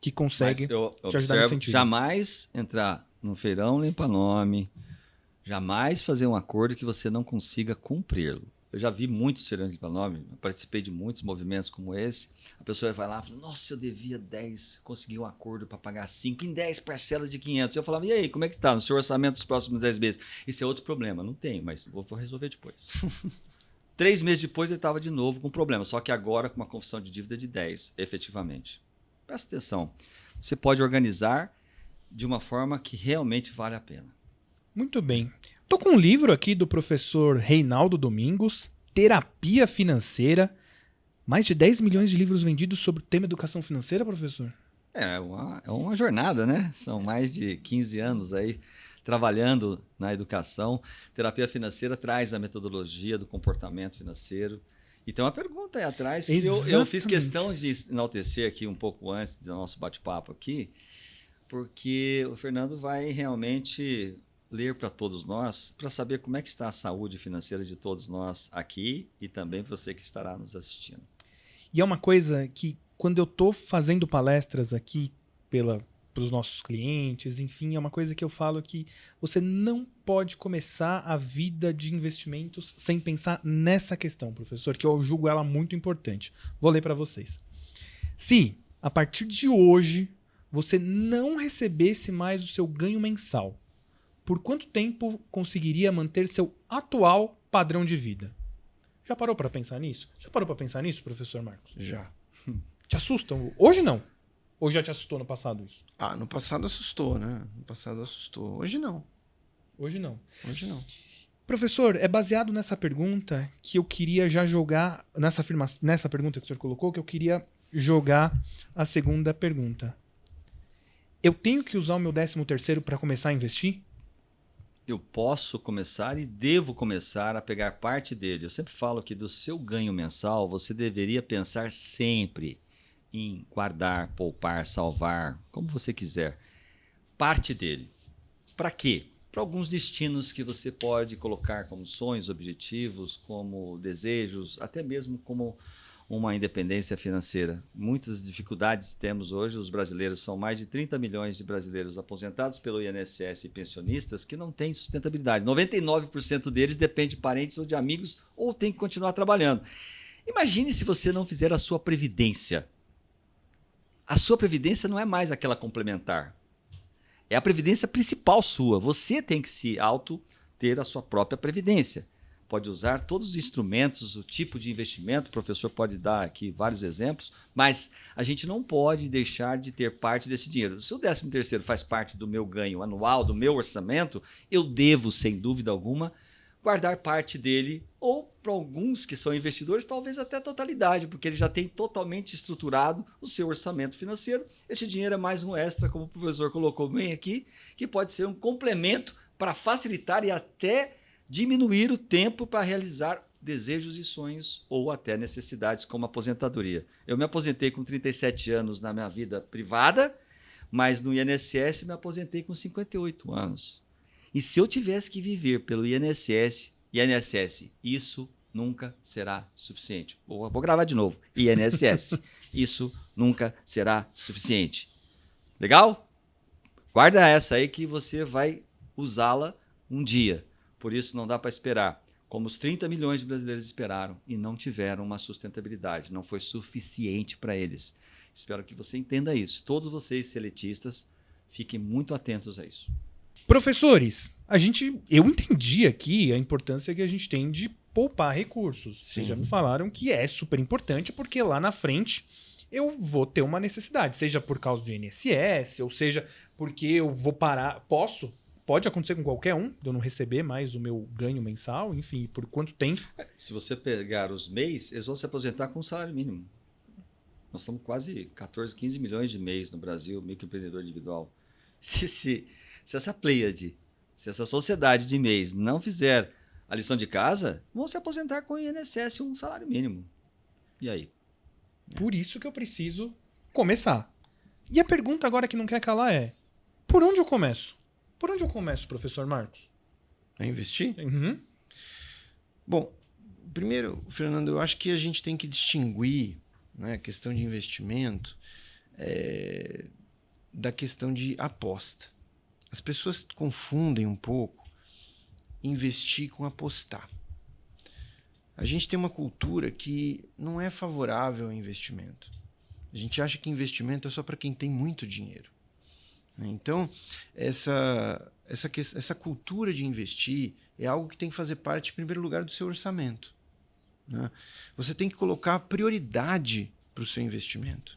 que consegue te ajudar nesse sentido. Jamais entrar no feirão limpa-nome, jamais fazer um acordo que você não consiga cumpri-lo. Eu já vi muitos feirões de limpa-nome, participei de muitos movimentos como esse. A pessoa vai lá e fala, nossa, eu devia 10, consegui um acordo para pagar 5 em 10 parcelas de 500. Eu falava, e aí, como é que tá no seu orçamento dos próximos 10 meses? Esse é outro problema, não tenho, mas vou resolver depois. 3 meses depois ele estava de novo com problema, só que agora com uma confissão de dívida de 10, efetivamente. Presta atenção, você pode organizar de uma forma que realmente vale a pena. Muito bem. Estou com um livro aqui do professor Reinaldo Domingos, Terapia Financeira. Mais de 10 milhões de livros vendidos sobre o tema educação financeira, professor? É uma jornada, né? São mais de 15 anos aí trabalhando na educação. Terapia financeira traz a metodologia do comportamento financeiro E tem uma pergunta aí atrás que eu fiz questão de enaltecer aqui um pouco antes do nosso bate-papo aqui, porque o Fernando vai realmente ler para todos nós, para saber como é que está a saúde financeira de todos nós aqui e também você que estará nos assistindo. E é uma coisa que, quando eu tô fazendo palestras aqui para os nossos clientes, enfim, é uma coisa que eu falo que você não pode começar a vida de investimentos sem pensar nessa questão, professor, que eu julgo ela muito importante. Vou ler para vocês. Se, a partir de hoje, você não recebesse mais o seu ganho mensal, por quanto tempo conseguiria manter seu atual padrão de vida? Já parou para pensar nisso? Já parou para pensar nisso, professor Marcos? Já. Te assusta? Hoje não. Ou já te assustou no passado isso? No passado assustou, né? No passado assustou. Hoje não. Hoje não. Hoje não. Professor, é baseado nessa pergunta que eu queria já jogar, nessa pergunta que o senhor colocou, que eu queria jogar a segunda pergunta. Eu tenho que usar o meu 13º para começar a investir? Eu posso começar e devo começar a pegar parte dele. Eu sempre falo que do seu ganho mensal, você deveria pensar sempre em guardar, poupar, salvar, como você quiser, parte dele. Para quê? Para alguns destinos que você pode colocar como sonhos, objetivos, como desejos, até mesmo como uma independência financeira. Muitas dificuldades temos hoje, os brasileiros são mais de 30 milhões de brasileiros aposentados pelo INSS e pensionistas que não têm sustentabilidade. 99% deles depende de parentes ou de amigos ou tem que continuar trabalhando. Imagine se você não fizer a sua previdência. A sua previdência não é mais aquela complementar. É a previdência principal sua. Você tem que ter a sua própria previdência. Pode usar todos os instrumentos, o tipo de investimento, o professor pode dar aqui vários exemplos, mas a gente não pode deixar de ter parte desse dinheiro. Se o 13º faz parte do meu ganho anual, do meu orçamento, eu devo, sem dúvida alguma, guardar parte dele, ou para alguns que são investidores, talvez até a totalidade, porque ele já tem totalmente estruturado o seu orçamento financeiro. Esse dinheiro é mais um extra, como o professor colocou bem aqui, que pode ser um complemento para facilitar e até diminuir o tempo para realizar desejos e sonhos ou até necessidades como aposentadoria. Eu me aposentei com 37 anos na minha vida privada, mas no INSS me aposentei com 58 anos. E se eu tivesse que viver pelo INSS, isso nunca será suficiente. Vou gravar de novo. INSS, isso nunca será suficiente. Legal? Guarda essa aí que você vai usá-la um dia. Por isso não dá para esperar, como os 30 milhões de brasileiros esperaram e não tiveram uma sustentabilidade, não foi suficiente para eles. Espero que você entenda isso. Todos vocês seletistas, fiquem muito atentos a isso. Professores, eu entendi aqui a importância que a gente tem de poupar recursos. Sim. Vocês já me falaram que é super importante porque lá na frente eu vou ter uma necessidade, seja por causa do INSS, ou seja porque eu vou parar, pode acontecer com qualquer um, de eu não receber mais o meu ganho mensal, enfim, por quanto tempo. Se você pegar os MEIs, eles vão se aposentar com um salário mínimo. Nós estamos quase 14, 15 milhões de MEIs no Brasil, microempreendedor individual. Se essa pleiade, se essa sociedade de MEIs não fizer a lição de casa, vão se aposentar com o INSS um salário mínimo. E aí? Por isso que eu preciso começar. E a pergunta agora que não quer calar é, por onde eu começo? Por onde eu começo, professor Marcos? A investir? Uhum. Bom, primeiro, Fernando, eu acho que a gente tem que distinguir, né, a questão de investimento da questão de aposta. As pessoas confundem um pouco investir com apostar. A gente tem uma cultura que não é favorável ao investimento. A gente acha que investimento é só para quem tem muito dinheiro. Então, essa cultura de investir é algo que tem que fazer parte, em primeiro lugar, do seu orçamento, né? Você tem que colocar prioridade para o seu investimento.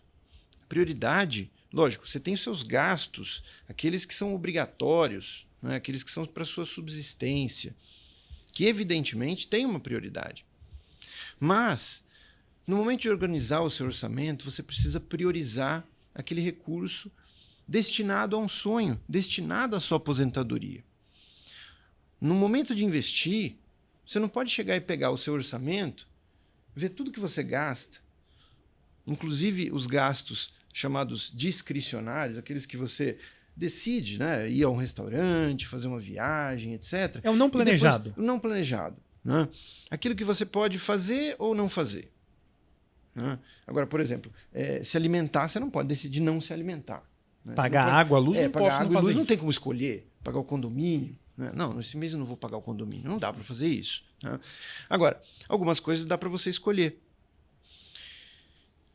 Prioridade, lógico, você tem os seus gastos, aqueles que são obrigatórios, né? Aqueles que são para a sua subsistência, que evidentemente tem uma prioridade. Mas, no momento de organizar o seu orçamento, você precisa priorizar aquele recurso destinado a um sonho, destinado à sua aposentadoria. No momento de investir, você não pode chegar e pegar o seu orçamento, vê tudo que você gasta, inclusive os gastos chamados discricionários, aqueles que você decide, né, ir a um restaurante, fazer uma viagem, etc. É o não planejado. O não planejado. Né? Aquilo que você pode fazer ou não fazer. Né? Agora, por exemplo, se alimentar, você não pode decidir não se alimentar. Né? Pagar água, luz, não pagar posso água não e fazer luz não isso. tem como escolher. Pagar o condomínio. Né? Não, esse mês eu não vou pagar o condomínio. Não dá para fazer isso. Né? Agora, algumas coisas dá para você escolher.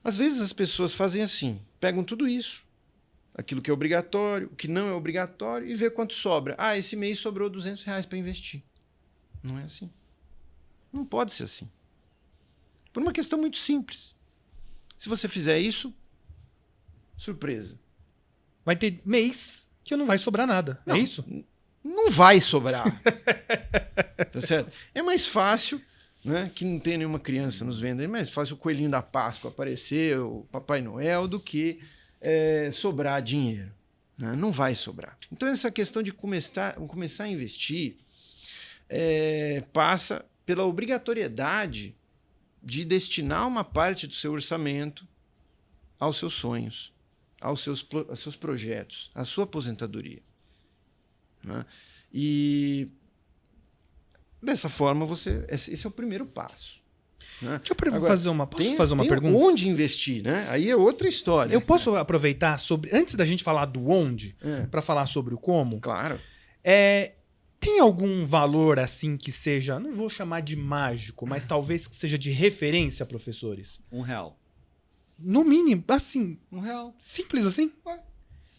Às vezes as pessoas fazem assim, pegam tudo isso, aquilo que é obrigatório, o que não é obrigatório, e vê quanto sobra. Ah, esse mês sobrou R$200 para investir. Não é assim. Não pode ser assim. Por uma questão muito simples. Se você fizer isso, surpresa. Vai ter mês que não vai sobrar nada. Não, é isso? Não vai sobrar. Tá certo? É mais fácil, né, que não tem nenhuma criança nos vendo, é mais fácil o coelhinho da Páscoa aparecer, o Papai Noel, do que sobrar dinheiro. Né? Não vai sobrar. Então essa questão de começar a investir passa pela obrigatoriedade de destinar uma parte do seu orçamento aos seus sonhos, aos seus projetos, à sua aposentadoria. Né? E dessa forma, esse é o primeiro passo. Né? Deixa eu Agora, fazer uma pergunta? Onde investir, né? Aí é outra história. Eu posso aproveitar antes da gente falar do onde, para falar sobre o como? Claro. Tem algum valor assim que seja, não vou chamar de mágico, mas talvez que seja de referência, professores? R$1. No mínimo, assim, R$1. simples assim?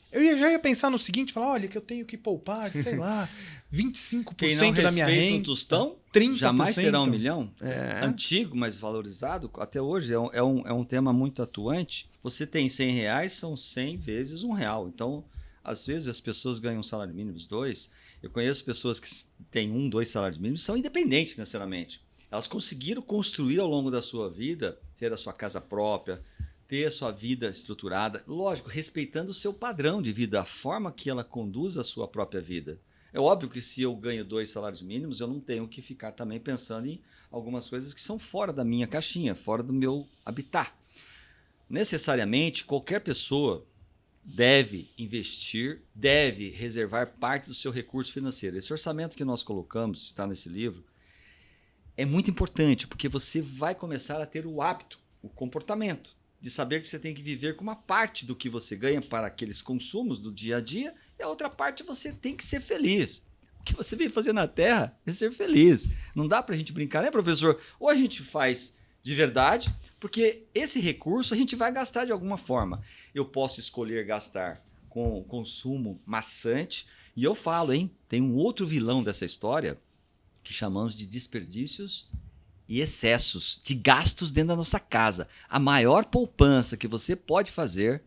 Eu já ia pensar no seguinte, falar, olha, que eu tenho que poupar, sei lá, 25% Quem não da minha respeita renda. um tostão, 30%. jamais será 1 milhão. É. Antigo, mas valorizado, até hoje é um tema muito atuante. Você tem R$100, são 100 vezes R$1. Então, às vezes as pessoas ganham um salário mínimo, 2. Eu conheço pessoas que têm 1, 2 salários mínimos, são independentes financeiramente. Elas conseguiram construir ao longo da sua vida, ter a sua casa própria, ter a sua vida estruturada, lógico, respeitando o seu padrão de vida, a forma que ela conduz a sua própria vida. É óbvio que se eu ganho 2 salários mínimos, eu não tenho que ficar também pensando em algumas coisas que são fora da minha caixinha, fora do meu habitat. Necessariamente, qualquer pessoa deve investir, deve reservar parte do seu recurso financeiro. Esse orçamento que nós colocamos, está nesse livro, é muito importante, porque você vai começar a ter o hábito, o comportamento, de saber que você tem que viver com uma parte do que você ganha para aqueles consumos do dia a dia, e a outra parte você tem que ser feliz. O que você veio fazer na Terra é ser feliz. Não dá para a gente brincar, né, professor? Ou a gente faz de verdade, porque esse recurso a gente vai gastar de alguma forma. Eu posso escolher gastar com consumo maçante, e eu falo, tem um outro vilão dessa história que chamamos de desperdícios e excessos de gastos dentro da nossa casa. A maior poupança que você pode fazer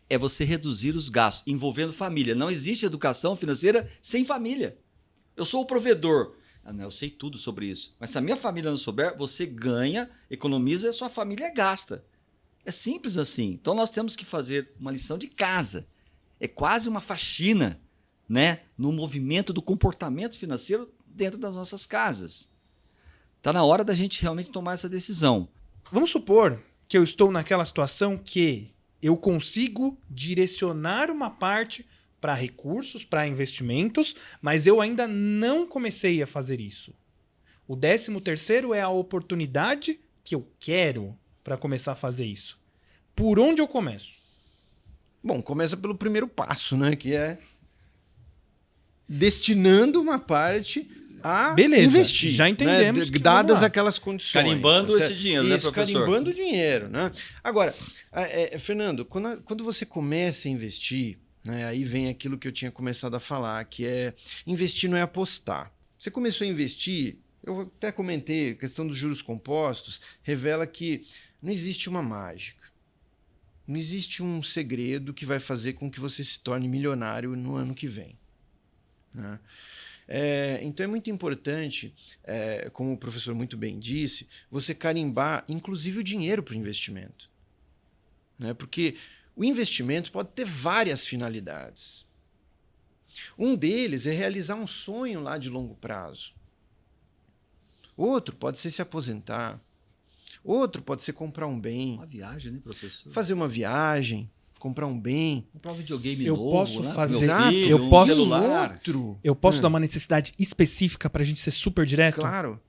é você reduzir os gastos envolvendo família. Não existe educação financeira sem família. Eu sou o provedor. Não, eu sei tudo sobre isso. Mas se a minha família não souber, você ganha, economiza e a sua família gasta. É simples assim. Então nós temos que fazer uma lição de casa. É quase uma faxina, né, no movimento do comportamento financeiro dentro das nossas casas. Está na hora da gente realmente tomar essa decisão. Vamos supor que eu estou naquela situação que eu consigo direcionar uma parte para recursos, para investimentos, mas eu ainda não comecei a fazer isso. O 13º é a oportunidade que eu quero para começar a fazer isso. Por onde eu começo? Bom, começa pelo primeiro passo, né? Que é destinando uma parte a investir. Já entendemos. Né? Dadas aquelas condições. Carimbando esse dinheiro, isso, né, professor? Carimbando o dinheiro, né? Agora, Fernando, quando você começa a investir, né, aí vem aquilo que eu tinha começado a falar, que é investir não é apostar. Você começou a investir, eu até comentei, a questão dos juros compostos revela que não existe uma mágica. Não existe um segredo que vai fazer com que você se torne milionário no ano que vem. Né? Então é muito importante, como o professor muito bem disse, você carimbar inclusive o dinheiro para o investimento. Né? Porque o investimento pode ter várias finalidades. Um deles é realizar um sonho lá de longo prazo. Outro pode ser se aposentar. Outro pode ser comprar um bem, Uma viagem, né, professor? fazer uma viagem, comprar um bem. Comprar um videogame Eu novo, posso né? fazer- Pro meu filho, eu um posso- celular. Outro. Eu posso dar uma necessidade específica pra gente ser super direto? Claro.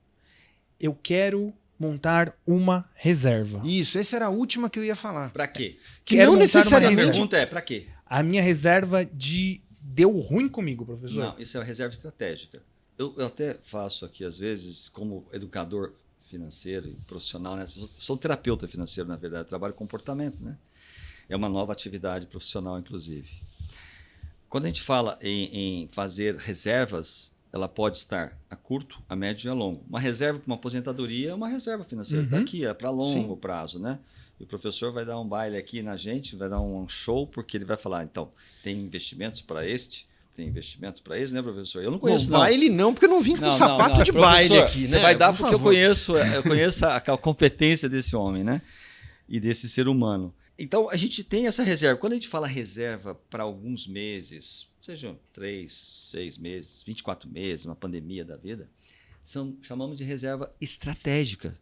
Eu quero montar uma reserva. Isso, essa era a última que eu ia falar. Pra quê? Que Quero não montar uma A necessariamente... pergunta é, pra quê? A minha reserva de deu ruim comigo, professor. Não, isso é uma reserva estratégica. Eu até faço aqui, às vezes, como educador financeiro e profissional, né? Sou terapeuta financeiro, na verdade, trabalho com comportamento, né? É uma nova atividade profissional, inclusive. Quando a gente fala em fazer reservas, ela pode estar a curto, a médio e a longo. Uma reserva para uma aposentadoria é uma reserva financeira, Uhum. daqui é para longo prazo, né? E o professor vai dar um baile aqui na gente, vai dar um show, porque ele vai falar, então, tem investimentos para este, tem investimentos para esse, né, professor? Eu não conheço, Bom, baile não, porque eu não vim com não, sapato não, de professor, baile aqui, né? Você vai dar Por porque eu favor. conheço a competência desse homem, né? E desse ser humano. Então, a gente tem essa reserva. Quando a gente fala reserva para alguns meses, sejam 3, 6 meses, 24 meses, uma pandemia da vida, chamamos de reserva estratégica.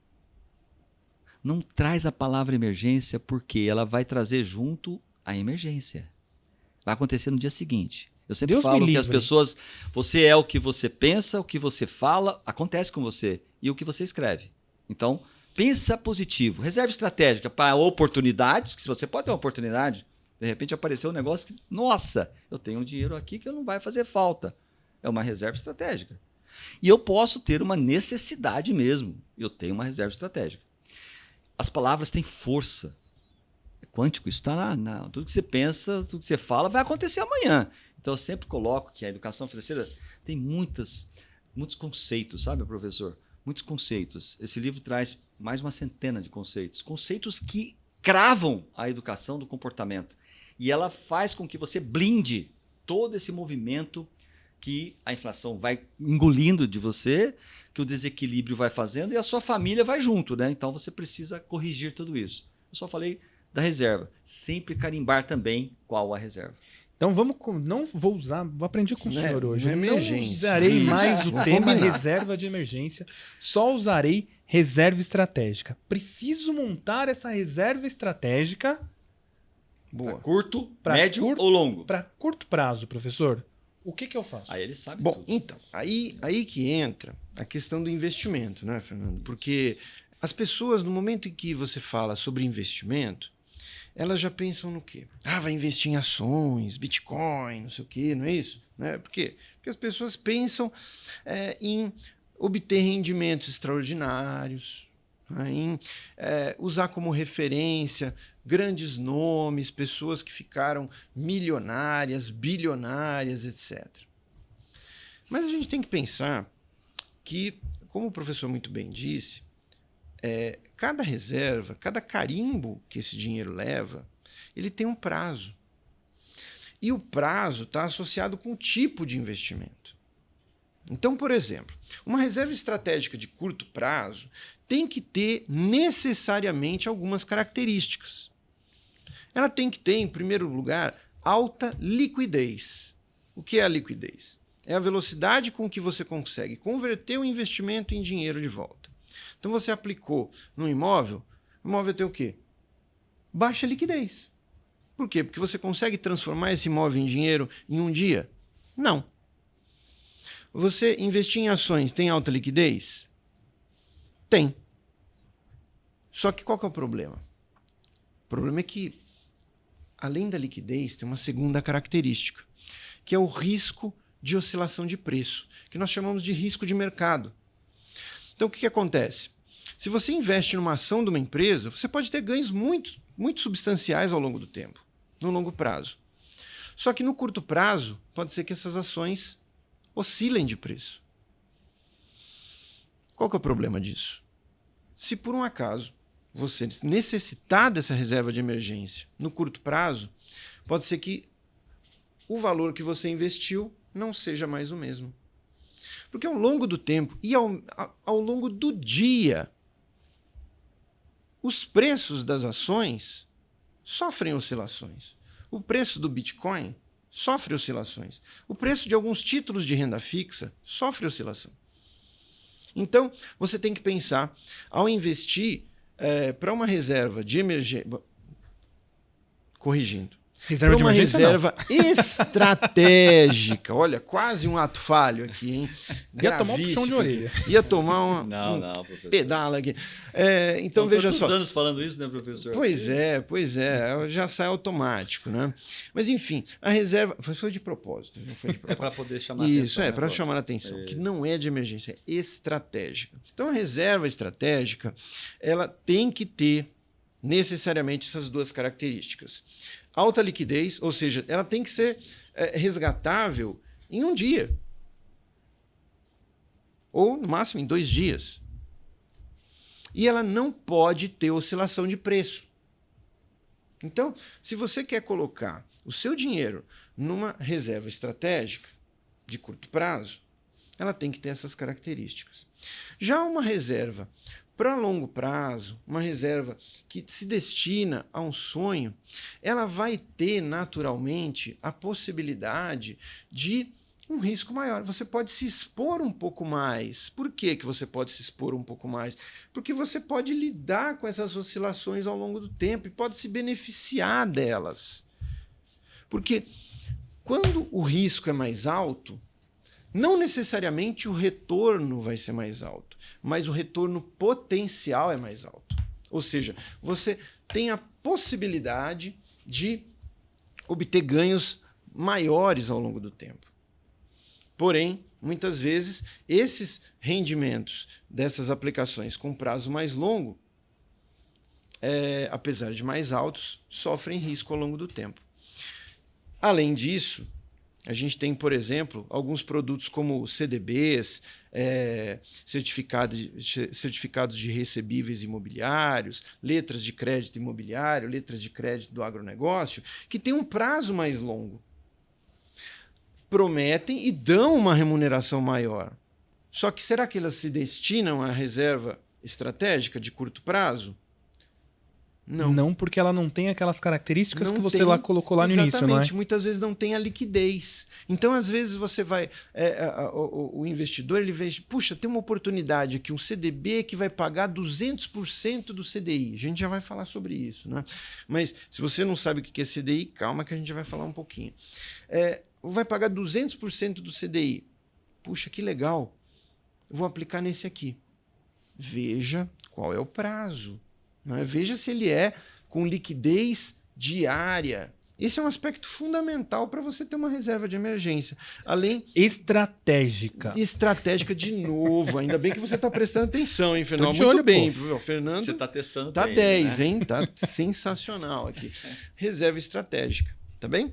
Não traz a palavra emergência porque ela vai trazer junto a emergência. Vai acontecer no dia seguinte. Eu sempre Deus me falo que as livre. pessoas, você é o que você pensa, o que você fala, acontece com você e o que você escreve. Então, pensa positivo. Reserva estratégica para oportunidades, que se você pode ter uma oportunidade, de repente apareceu um negócio que, nossa, eu tenho um dinheiro aqui que não vai fazer falta. É uma reserva estratégica. E eu posso ter uma necessidade mesmo. Eu tenho uma reserva estratégica. As palavras têm força. É quântico, isso está lá. Tudo que você pensa, tudo que você fala vai acontecer amanhã. Então eu sempre coloco que a educação financeira tem muitos conceitos, sabe, professor? Muitos conceitos. Esse livro traz mais uma centena de conceitos. Conceitos que cravam a educação do comportamento. E ela faz com que você blinde todo esse movimento que a inflação vai engolindo de você, que o desequilíbrio vai fazendo e a sua família vai junto, né? Então você precisa corrigir tudo isso. Eu só falei da reserva. Sempre carimbar também qual a reserva. Então não vou usar, vou aprender com o Né? senhor hoje. Não é Não emergência. usarei Isso. mais o Vamos tema combinar. reserva de emergência, só usarei reserva estratégica. Preciso montar essa reserva estratégica Boa. Curto, Pra médio curto- ou longo? para curto prazo, professor. O que eu faço? Aí ele sabe Bom, tudo. então, aí que entra a questão do investimento, né, Fernando? Porque as pessoas, no momento em que você fala sobre investimento, elas já pensam no quê? Ah, vai investir em ações, Bitcoin, não sei o quê, não é isso? Né? Por quê? Porque as pessoas pensam em obter rendimentos extraordinários, né? Em usar como referência grandes nomes, pessoas que ficaram milionárias, bilionárias, etc. Mas a gente tem que pensar que, como o professor muito bem disse, cada reserva, cada carimbo que esse dinheiro leva, ele tem um prazo. E o prazo está associado com o tipo de investimento. Então, por exemplo, uma reserva estratégica de curto prazo tem que ter necessariamente algumas características. Ela tem que ter, em primeiro lugar, alta liquidez. O que é a liquidez? É a velocidade com que você consegue converter o investimento em dinheiro de volta. Então você aplicou no imóvel, o imóvel tem o quê? Baixa liquidez. Por quê? Porque você consegue transformar esse imóvel em dinheiro em um dia? Não. Você investir em ações tem alta liquidez? Tem. Só que qual que é o problema? O problema é que, além da liquidez, tem uma segunda característica, que é o risco de oscilação de preço, que nós chamamos de risco de mercado. Então, o que acontece? Se você investe numa ação de uma empresa, você pode ter ganhos muito substanciais ao longo do tempo, no longo prazo. Só que no curto prazo, pode ser que essas ações oscilem de preço. Qual que é o problema disso? Se por um acaso você necessitar dessa reserva de emergência no curto prazo, pode ser que o valor que você investiu não seja mais o mesmo. Porque ao longo do tempo e ao longo do dia, os preços das ações sofrem oscilações. O preço do Bitcoin sofre oscilações. O preço de alguns títulos de renda fixa sofre oscilação. Então, você tem que pensar, ao investir para uma reserva de emergência... Corrigindo. Reserva de uma emergência, reserva estratégica. Olha, quase um ato falho aqui, hein? Ia tomar um puxão de orelha. Ia tomar Não, professor. pedala aqui. Então, São veja só. anos falando isso, né, professor? Pois é. Já sai automático, né? Mas, enfim, a reserva... Foi de propósito. Não foi de propósito. Para poder chamar a atenção. Isso, para chamar a atenção. Que não é de emergência, é estratégica. Então, a reserva estratégica, ela tem que ter necessariamente essas duas características. Alta liquidez, ou seja, ela tem que ser resgatável em um dia. Ou, no máximo, em 2 dias. E ela não pode ter oscilação de preço. Então, se você quer colocar o seu dinheiro numa reserva estratégica de curto prazo, ela tem que ter essas características. Já uma reserva para longo prazo, uma reserva que se destina a um sonho, ela vai ter naturalmente a possibilidade de um risco maior. Você pode se expor um pouco mais. Por que você pode se expor um pouco mais? Porque você pode lidar com essas oscilações ao longo do tempo e pode se beneficiar delas. Porque quando o risco é mais alto, não necessariamente o retorno vai ser mais alto, mas o retorno potencial é mais alto. Ou seja, você tem a possibilidade de obter ganhos maiores ao longo do tempo. Porém, muitas vezes, esses rendimentos dessas aplicações com prazo mais longo, apesar de mais altos, sofrem risco ao longo do tempo. Além disso, a gente tem, por exemplo, alguns produtos como CDBs, certificados de recebíveis imobiliários, letras de crédito imobiliário, letras de crédito do agronegócio, que têm um prazo mais longo. Prometem e dão uma remuneração maior. Só que será que elas se destinam à reserva estratégica de curto prazo? Não. Não, porque ela não tem aquelas características Não que você tem, lá colocou lá no início, não é? Exatamente, muitas vezes não tem a liquidez. Então, às vezes, você vai... o investidor, ele vê, puxa, tem uma oportunidade aqui, um CDB que vai pagar 200% do CDI. A gente já vai falar sobre isso, né? Mas, se você não sabe o que é CDI, calma que a gente já vai falar um pouquinho. Vai pagar 200% do CDI. Puxa, que legal. Eu vou aplicar nesse aqui. Veja qual é o prazo. Né? Veja se ele é com liquidez diária. Esse é um aspecto fundamental para você ter uma reserva de emergência. Além... Estratégica. Estratégica de novo. Ainda bem que você está prestando atenção, hein, Fernando? Tô de olho, muito bem. pô. Fernando, você está testando tá bem, 10, né? hein? Tá sensacional aqui. Reserva estratégica. Tá bem?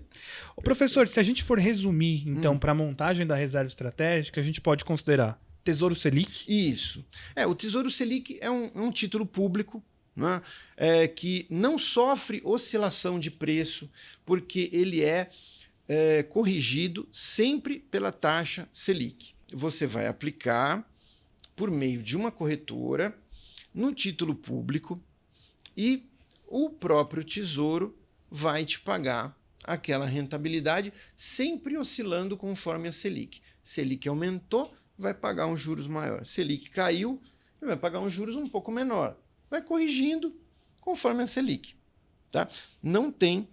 Ô, professor, se a gente for resumir, então, para a montagem da reserva estratégica, a gente pode considerar Tesouro Selic? Isso. O Tesouro Selic é um título público, né, que não sofre oscilação de preço, porque ele é corrigido sempre pela taxa Selic. Você vai aplicar por meio de uma corretora no título público e o próprio Tesouro vai te pagar aquela rentabilidade, sempre oscilando conforme a Selic. Selic aumentou, vai pagar um juros maior. Selic caiu, vai pagar um juros um pouco menor. Vai corrigindo conforme a Selic. Tá? Não tem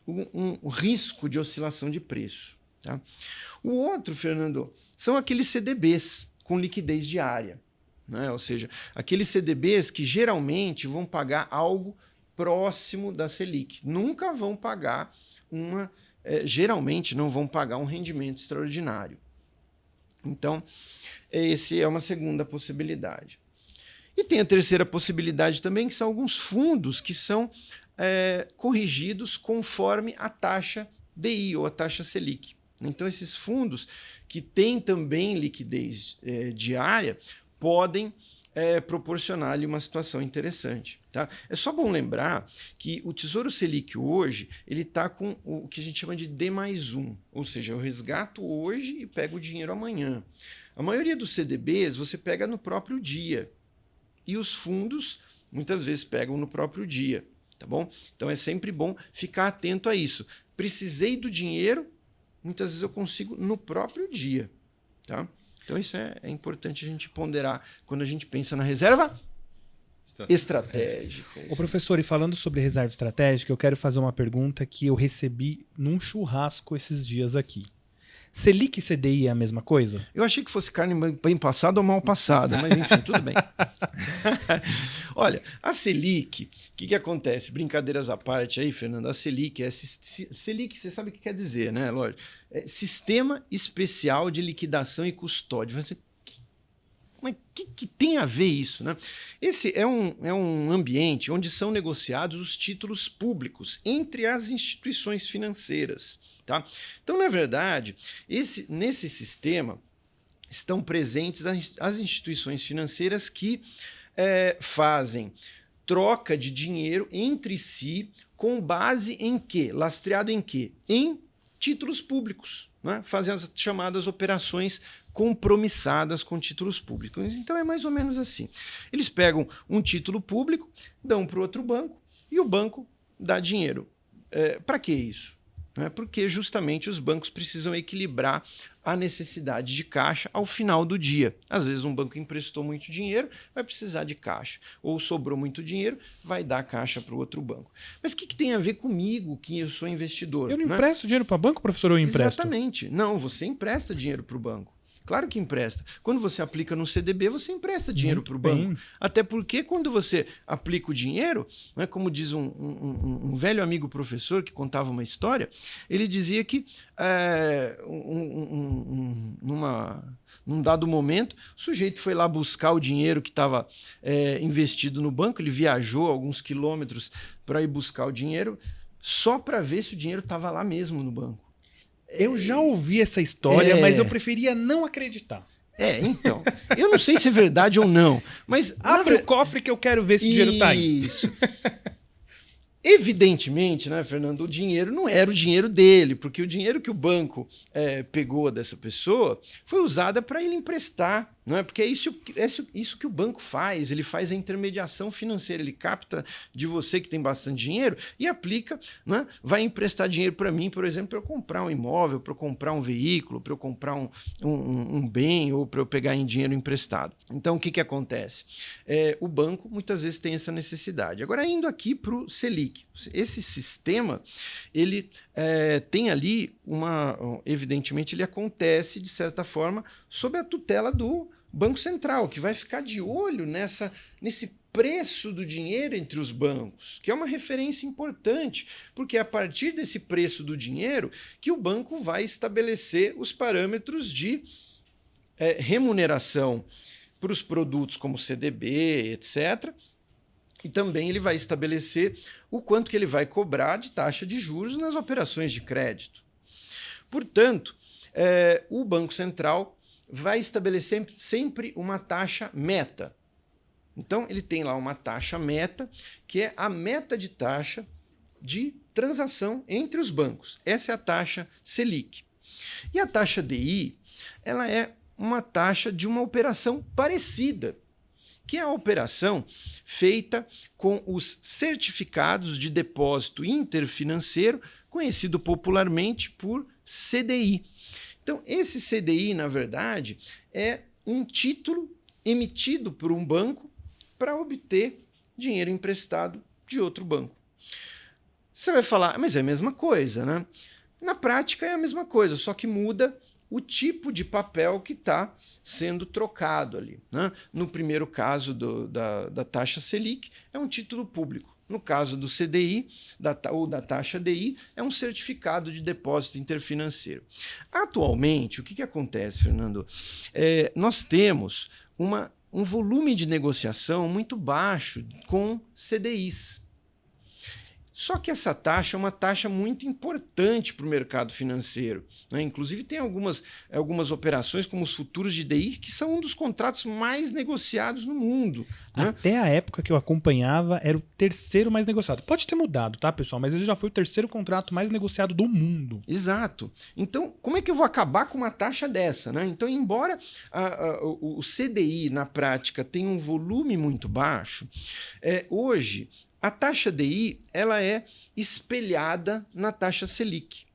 um risco de oscilação de preço. Tá? O outro, Fernando, são aqueles CDBs com liquidez diária. Né? Ou seja, aqueles CDBs que geralmente vão pagar algo próximo da Selic. Nunca vão pagar geralmente não vão pagar um rendimento extraordinário. Então, esse é uma segunda possibilidade. E tem a terceira possibilidade também, que são alguns fundos que são corrigidos conforme a taxa DI ou a taxa Selic. Então, esses fundos que têm também liquidez diária podem proporcionar-lhe uma situação interessante. Tá? É só bom lembrar que o Tesouro Selic hoje ele está com o que a gente chama de D+1, ou seja, eu resgato hoje e pego o dinheiro amanhã. A maioria dos CDBs você pega no próprio dia e os fundos muitas vezes pegam no próprio dia. Tá bom? Então é sempre bom ficar atento a isso. Precisei do dinheiro, muitas vezes eu consigo no próprio dia. Tá? Então isso é importante a gente ponderar quando a gente pensa na reserva estratégica. Ô, professor, e falando sobre reserva estratégica, eu quero fazer uma pergunta que eu recebi num churrasco esses dias aqui. Selic e CDI é a mesma coisa? Eu achei que fosse carne bem passada ou mal passada, mas enfim, tudo bem. Olha, a Selic, o que acontece? Brincadeiras à parte aí, Fernando, a Selic, Selic, você sabe o que quer dizer, né? Lógico. É Sistema Especial de Liquidação e Custódia. Mas o que tem a ver isso, né? Esse é um ambiente onde são negociados os títulos públicos entre as instituições financeiras. Tá? Então, na verdade, nesse sistema estão presentes as instituições financeiras que fazem troca de dinheiro entre si com base em quê? Lastreado em quê? Em títulos públicos. Né? Fazem as chamadas operações compromissadas com títulos públicos. Então, é mais ou menos assim. Eles pegam um título público, dão para o outro banco e o banco dá dinheiro. Para que isso? Porque justamente os bancos precisam equilibrar a necessidade de caixa ao final do dia. Às vezes um banco emprestou muito dinheiro, vai precisar de caixa. Ou sobrou muito dinheiro, vai dar caixa para o outro banco. Mas o que tem a ver comigo, que eu sou investidor? Eu não empresto dinheiro para banco, professor, ou eu empresto? Exatamente. Não, você empresta dinheiro para o banco. Claro que empresta. Quando você aplica no CDB, você empresta dinheiro para o banco. Até porque quando você aplica o dinheiro, né, como diz um velho amigo professor que contava uma história, ele dizia que num dado momento, o sujeito foi lá buscar o dinheiro que estava investido no banco, ele viajou alguns quilômetros para ir buscar o dinheiro, só para ver se o dinheiro estava lá mesmo no banco. Eu já ouvi essa história, mas eu preferia não acreditar. Então. Eu não sei se é verdade ou não, mas... Abre o cofre que eu quero ver se o dinheiro tá aí. Isso. Evidentemente, né, Fernando, o dinheiro não era o dinheiro dele, porque o dinheiro que o banco pegou dessa pessoa foi usado para ele emprestar, não é? Porque é isso que o banco faz, ele faz a intermediação financeira, ele capta de você que tem bastante dinheiro e aplica, né? Vai emprestar dinheiro para mim, por exemplo, para eu comprar um imóvel, para eu comprar um veículo, para eu comprar um bem ou para eu pegar em dinheiro emprestado. Então, o que acontece? O banco muitas vezes tem essa necessidade. Agora, indo aqui para o Selic, esse sistema, ele tem ali evidentemente, ele acontece, de certa forma, sob a tutela do Banco Central, que vai ficar de olho nesse preço do dinheiro entre os bancos, que é uma referência importante, porque é a partir desse preço do dinheiro que o banco vai estabelecer os parâmetros de remuneração para os produtos como CDB, etc., e também ele vai estabelecer o quanto que ele vai cobrar de taxa de juros nas operações de crédito. Portanto, o Banco Central vai estabelecer sempre uma taxa meta. Então, ele tem lá uma taxa meta, que é a meta de taxa de transação entre os bancos. Essa é a taxa Selic. E a taxa DI, ela é uma taxa de uma operação parecida, que é a operação feita com os certificados de depósito interfinanceiro, conhecido popularmente por CDI. Então, esse CDI, na verdade, é um título emitido por um banco para obter dinheiro emprestado de outro banco. Você vai falar, mas é a mesma coisa, né? Na prática é a mesma coisa, só que muda o tipo de papel que está sendo trocado ali, né? No primeiro caso da taxa Selic, é um título público. No caso do CDI ou da taxa DI, é um certificado de depósito interfinanceiro. Atualmente, o que acontece, Fernando? Nós temos um volume de negociação muito baixo com CDIs. Só que essa taxa é uma taxa muito importante para o mercado financeiro, né? Inclusive tem algumas operações, como os futuros de DI, que são um dos contratos mais negociados no mundo, né? Até a época que eu acompanhava, era o terceiro mais negociado. Pode ter mudado, tá, pessoal? Mas ele já foi o terceiro contrato mais negociado do mundo. Exato. Então, como é que eu vou acabar com uma taxa dessa, né? Então, embora o CDI, na prática, tenha um volume muito baixo, hoje a taxa DI ela é espelhada na taxa Selic.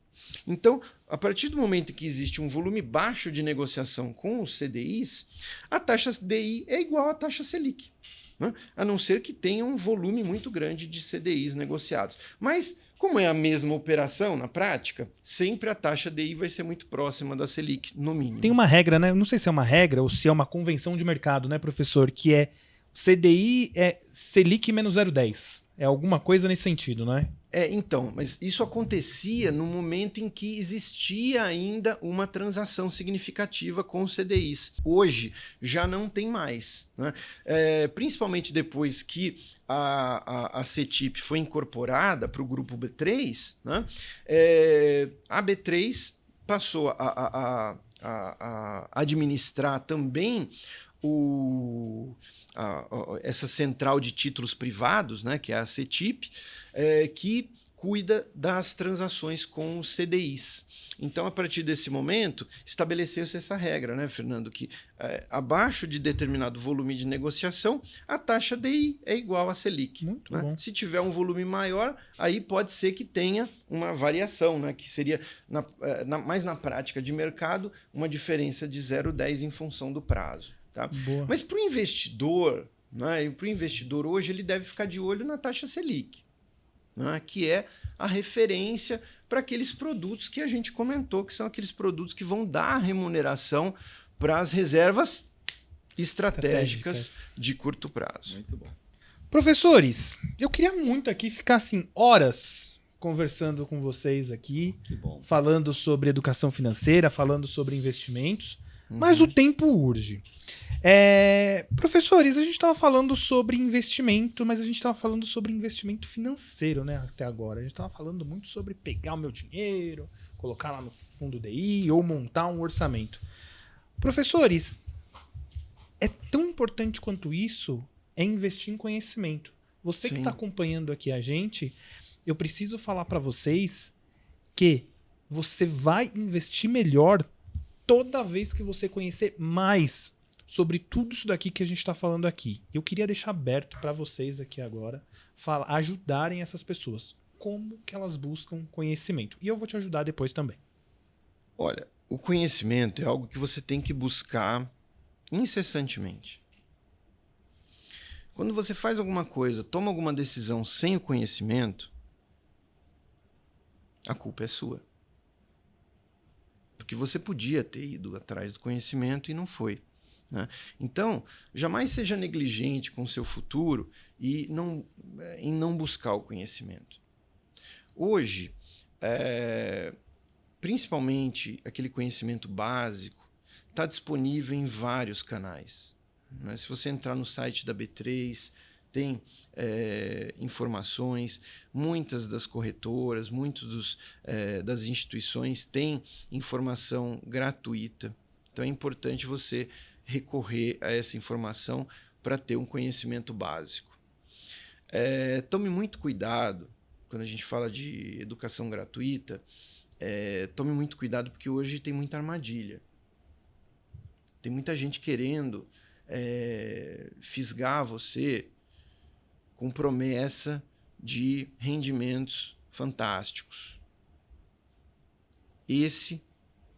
Então, a partir do momento em que existe um volume baixo de negociação com os CDIs, a taxa DI é igual à taxa Selic, né? A não ser que tenha um volume muito grande de CDIs negociados. Mas, como é a mesma operação na prática, sempre a taxa DI vai ser muito próxima da Selic, no mínimo. Tem uma regra, né? Não sei se é uma regra ou se é uma convenção de mercado, né, professor? Que é CDI é Selic menos 0,10. É alguma coisa nesse sentido, não é? Então, mas isso acontecia no momento em que existia ainda uma transação significativa com os CDIs. Hoje já não tem mais, né? Principalmente depois que a CETIP foi incorporada para o grupo B3, né? A B3 passou a administrar também essa central de títulos privados, né, que é a CETIP, que cuida das transações com os CDIs. Então, a partir desse momento, estabeleceu-se essa regra, né, Fernando, que abaixo de determinado volume de negociação, a taxa DI é igual à Selic. Muito né? bom. Se tiver um volume maior, aí pode ser que tenha uma variação, né, que seria, mais na prática de mercado, uma diferença de 0,10 em função do prazo. Tá? Boa. Mas para o investidor, né, hoje ele deve ficar de olho na taxa Selic, né, que é a referência para aqueles produtos que a gente comentou, que são aqueles produtos que vão dar remuneração para as reservas estratégicas de curto prazo. Muito bom. Professores, eu queria muito aqui ficar assim, horas conversando com vocês aqui, Que bom. falando sobre educação financeira, falando sobre investimentos, mas o tempo urge. Professores, a gente estava falando sobre investimento, mas a gente estava falando sobre investimento financeiro, né, até agora. A gente estava falando muito sobre pegar o meu dinheiro, colocar lá no fundo DI ou montar um orçamento. Professores, é tão importante quanto isso investir em conhecimento. Você que Sim. está acompanhando aqui a gente, eu preciso falar para vocês que você vai investir melhor toda vez que você conhecer mais sobre tudo isso daqui que a gente está falando aqui. Eu queria deixar aberto para vocês aqui agora ajudarem essas pessoas. Como que elas buscam conhecimento? E eu vou te ajudar depois também. Olha, o conhecimento é algo que você tem que buscar incessantemente. Quando você faz alguma coisa, toma alguma decisão sem o conhecimento, a culpa é sua. Porque você podia ter ido atrás do conhecimento e não foi. Né? Então, jamais seja negligente com o seu futuro em não buscar o conhecimento. Hoje, principalmente aquele conhecimento básico, está disponível em vários canais. Né? Se você entrar no site da B3, tem informações, muitas das corretoras, das instituições têm informação gratuita. Então é importante você recorrer a essa informação para ter um conhecimento básico. Tome muito cuidado, quando a gente fala de educação gratuita, tome muito cuidado porque hoje tem muita armadilha. Tem muita gente querendo fisgar você com promessa de rendimentos fantásticos. Esse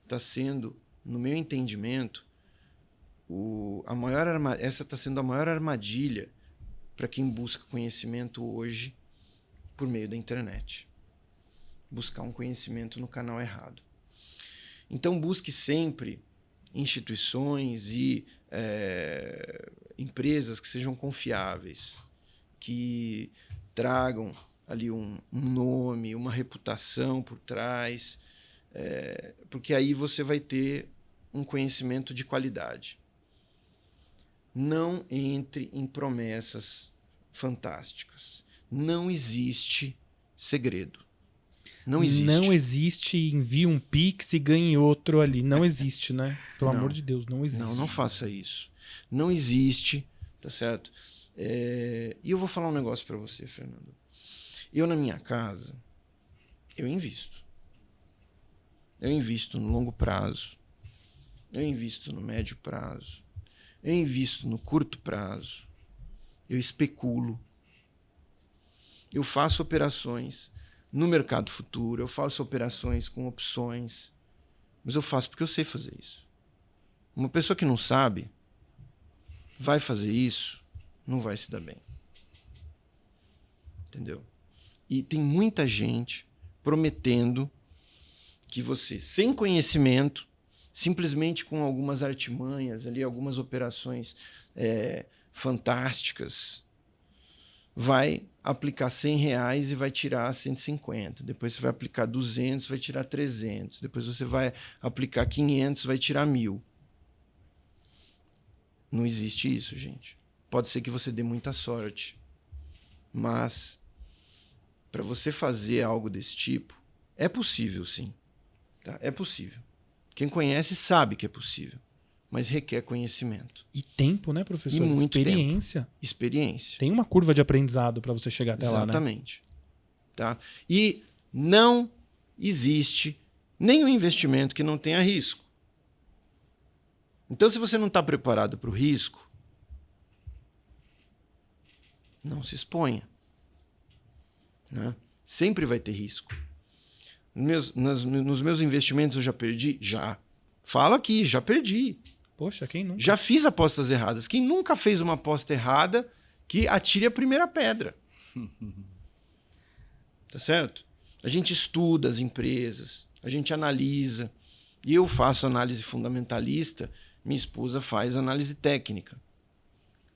está sendo, no meu entendimento, essa está sendo a maior armadilha para quem busca conhecimento hoje por meio da internet. Buscar um conhecimento no canal errado. Então busque sempre instituições e empresas que sejam confiáveis, que tragam ali um nome, uma reputação por trás, porque aí você vai ter um conhecimento de qualidade. Não entre em promessas fantásticas. Não existe segredo. Não existe. Não existe, envie um Pix e ganhe outro ali. Não existe, né? Pelo amor de Deus, não existe. Não faça isso. Não existe, tá certo? E eu vou falar um negócio para você, Fernando. Eu, na minha casa, eu invisto. Eu invisto no longo prazo. Eu invisto no médio prazo. Eu invisto no curto prazo. Eu especulo. Eu faço operações no mercado futuro. Eu faço operações com opções. Mas eu faço porque eu sei fazer isso. Uma pessoa que não sabe, vai fazer isso, não vai se dar bem. Entendeu? E tem muita gente prometendo que você, sem conhecimento, simplesmente com algumas artimanhas, ali, algumas operações fantásticas, vai aplicar R$100 e vai tirar 150. Depois você vai aplicar 200, vai tirar 300. Depois você vai aplicar 500, vai tirar 1.000. Não existe isso, gente. Pode ser que você dê muita sorte, mas para você fazer algo desse tipo, é possível, sim. Tá? É possível. Quem conhece sabe que é possível, mas requer conhecimento. E tempo, né, professor? E muito experiência. tempo. Experiência. Tem uma curva de aprendizado para você chegar até lá, né? Exatamente. Tá? E não existe nenhum investimento que não tenha risco. Então, se você não está preparado para o risco, não se exponha. Né? Sempre vai ter risco. Nos meus investimentos eu já perdi? Já. Falo aqui, já perdi. Poxa, quem nunca? Já fiz apostas erradas. Quem nunca fez uma aposta errada, que atire a primeira pedra. Tá certo? A gente estuda as empresas, a gente analisa. E eu faço análise fundamentalista, minha esposa faz análise técnica.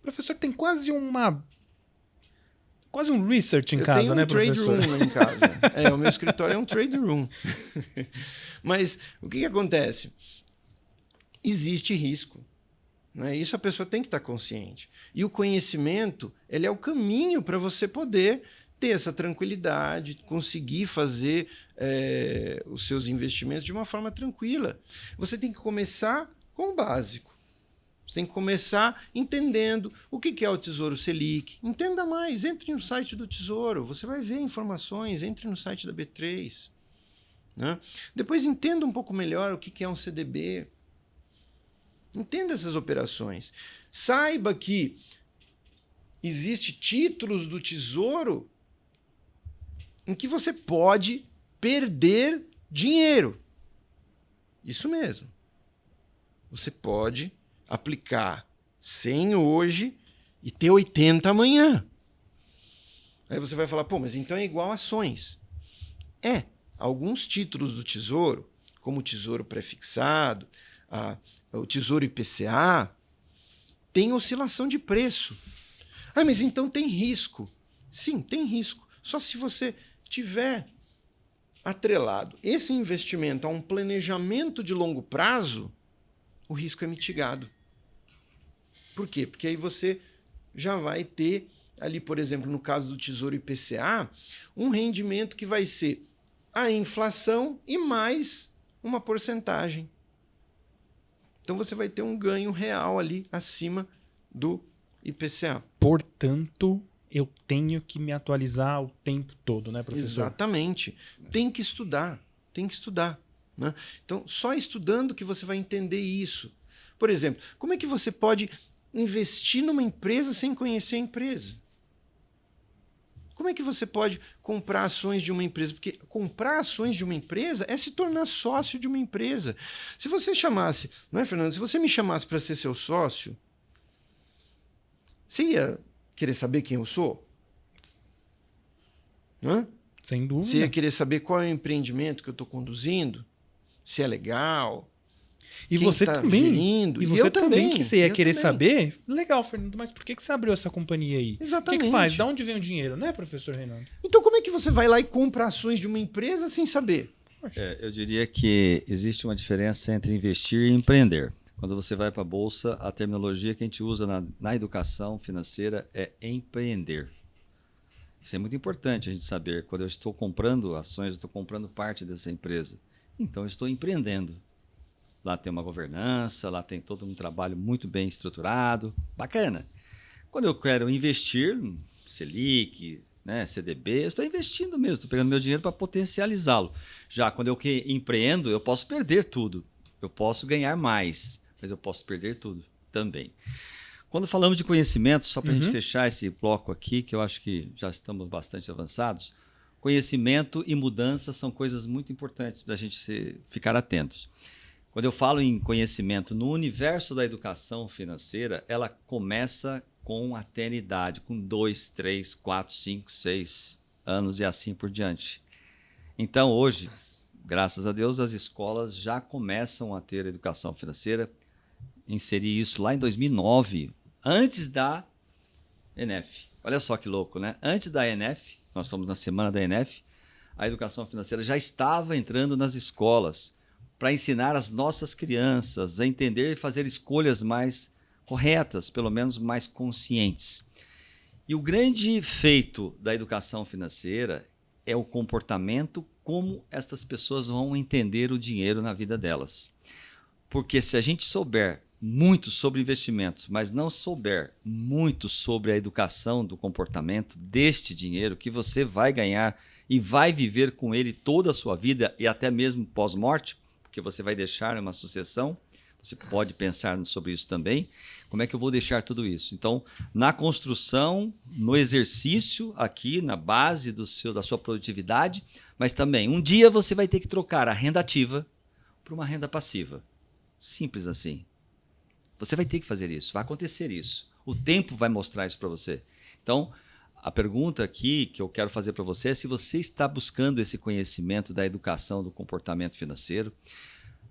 Professor, tem quase um research em casa, né, professor? Eu tenho um trade room lá em casa. O meu escritório é um trade room. Mas o que acontece? Existe risco. Né? Isso a pessoa tem que estar consciente. E o conhecimento, ele é o caminho para você poder ter essa tranquilidade, conseguir fazer os seus investimentos de uma forma tranquila. Você tem que começar com o básico. Você tem que começar entendendo o que é o Tesouro Selic. Entenda mais, entre no site do Tesouro, você vai ver informações, entre no site da B3. Né? Depois entenda um pouco melhor o que é um CDB. Entenda essas operações. Saiba que existem títulos do Tesouro em que você pode perder dinheiro. Isso mesmo. Você pode aplicar 100 hoje e ter 80 amanhã. Aí você vai falar, pô, mas então é igual a ações. Alguns títulos do Tesouro, como o Tesouro Prefixado, o Tesouro IPCA, tem oscilação de preço. Mas então tem risco. Sim, tem risco. Só se você tiver atrelado esse investimento a um planejamento de longo prazo, o risco é mitigado. Por quê? Porque aí você já vai ter ali, por exemplo, no caso do Tesouro IPCA, um rendimento que vai ser a inflação e mais uma porcentagem. Então você vai ter um ganho real ali acima do IPCA. Portanto, eu tenho que me atualizar o tempo todo, né, professor? Exatamente. Tem que estudar. Né? Então, só estudando que você vai entender isso. Por exemplo, como é que você pode investir numa empresa sem conhecer a empresa? Como é que você pode comprar ações de uma empresa? Porque comprar ações de uma empresa é se tornar sócio de uma empresa. Se você chamasse, não é, Fernando? Se você me chamasse para ser seu sócio, você ia querer saber quem eu sou? Hã? Sem dúvida. Você ia querer saber qual é o empreendimento que eu estou conduzindo? Se é legal? E quem você tá também. gerindo? E você também, que você ia querer também. saber. Legal, Fernando, mas por que você abriu essa companhia aí? Exatamente. O que faz? Da onde vem o dinheiro, né, professor Reinaldo? Então como é que você vai lá e compra ações de uma empresa sem saber? Eu diria que existe uma diferença entre investir e empreender. Quando você vai para a Bolsa, a terminologia que a gente usa na educação financeira é empreender. Isso é muito importante a gente saber. Quando eu estou comprando ações, eu estou comprando parte dessa empresa. Então, eu estou empreendendo. Lá tem uma governança, lá tem todo um trabalho muito bem estruturado. Bacana. Quando eu quero investir, Selic, né, CDB, eu estou investindo mesmo. Estou pegando meu dinheiro para potencializá-lo. Já quando eu empreendo, eu posso perder tudo. Eu posso ganhar mais, mas eu posso perder tudo também. Quando falamos de conhecimento, só para a gente fechar esse bloco aqui, que eu acho que já estamos bastante avançados, conhecimento e mudança são coisas muito importantes para a gente ficar atentos. Quando eu falo em conhecimento, no universo da educação financeira, ela começa com a tenridade, com 2, 3, 4, 5, 6 anos e assim por diante. Então, hoje, graças a Deus, as escolas já começam a ter educação financeira. Inseri isso lá em 2009, antes da ENEF. Olha só que louco, né? Antes da ENEF, nós estamos na semana da ENEF, a educação financeira já estava entrando nas escolas para ensinar as nossas crianças a entender e fazer escolhas mais corretas, pelo menos mais conscientes. E o grande feito da educação financeira é o comportamento, como essas pessoas vão entender o dinheiro na vida delas. Porque se a gente souber muito sobre investimentos, mas não souber muito sobre a educação do comportamento deste dinheiro que você vai ganhar e vai viver com ele toda a sua vida e até mesmo pós-morte, porque você vai deixar uma sucessão, você pode pensar sobre isso também. Como é que eu vou deixar tudo isso? Então, na construção, no exercício, aqui na base da sua produtividade, mas também um dia você vai ter que trocar a renda ativa por uma renda passiva. Simples assim. Você vai ter que fazer isso, vai acontecer isso. O tempo vai mostrar isso para você. Então, a pergunta aqui que eu quero fazer para você é se você está buscando esse conhecimento da educação do comportamento financeiro.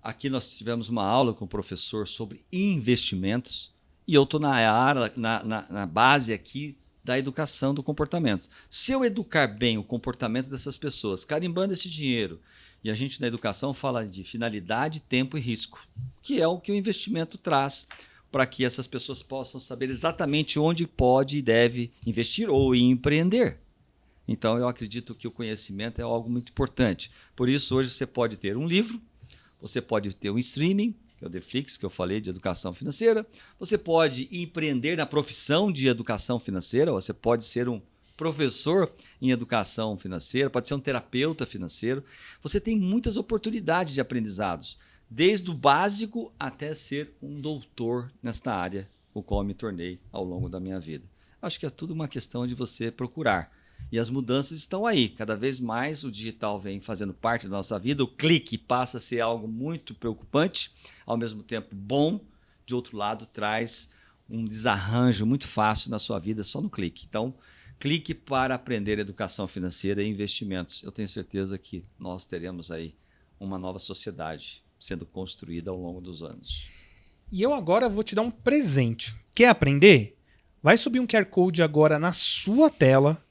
Aqui nós tivemos uma aula com o professor sobre investimentos e eu estou na base aqui da educação do comportamento. Se eu educar bem o comportamento dessas pessoas, carimbando esse dinheiro, e a gente na educação fala de finalidade, tempo e risco, que é o que o investimento traz para que essas pessoas possam saber exatamente onde pode e deve investir ou empreender. Então, eu acredito que o conhecimento é algo muito importante. Por isso, hoje você pode ter um livro, você pode ter um streaming, que é o Netflix, que eu falei de educação financeira. Você pode empreender na profissão de educação financeira, você pode ser um professor em educação financeira, pode ser um terapeuta financeiro. Você tem muitas oportunidades de aprendizados, desde o básico até ser um doutor nesta área, o qual me tornei ao longo da minha vida. Acho que é tudo uma questão de você procurar. E as mudanças estão aí. Cada vez mais o digital vem fazendo parte da nossa vida. O clique passa a ser algo muito preocupante, ao mesmo tempo bom. De outro lado, traz um desarranjo muito fácil na sua vida só no clique. Então, clique para aprender educação financeira e investimentos. Eu tenho certeza que nós teremos aí uma nova sociedade sendo construída ao longo dos anos. E eu agora vou te dar um presente. Quer aprender? Vai subir um QR Code agora na sua tela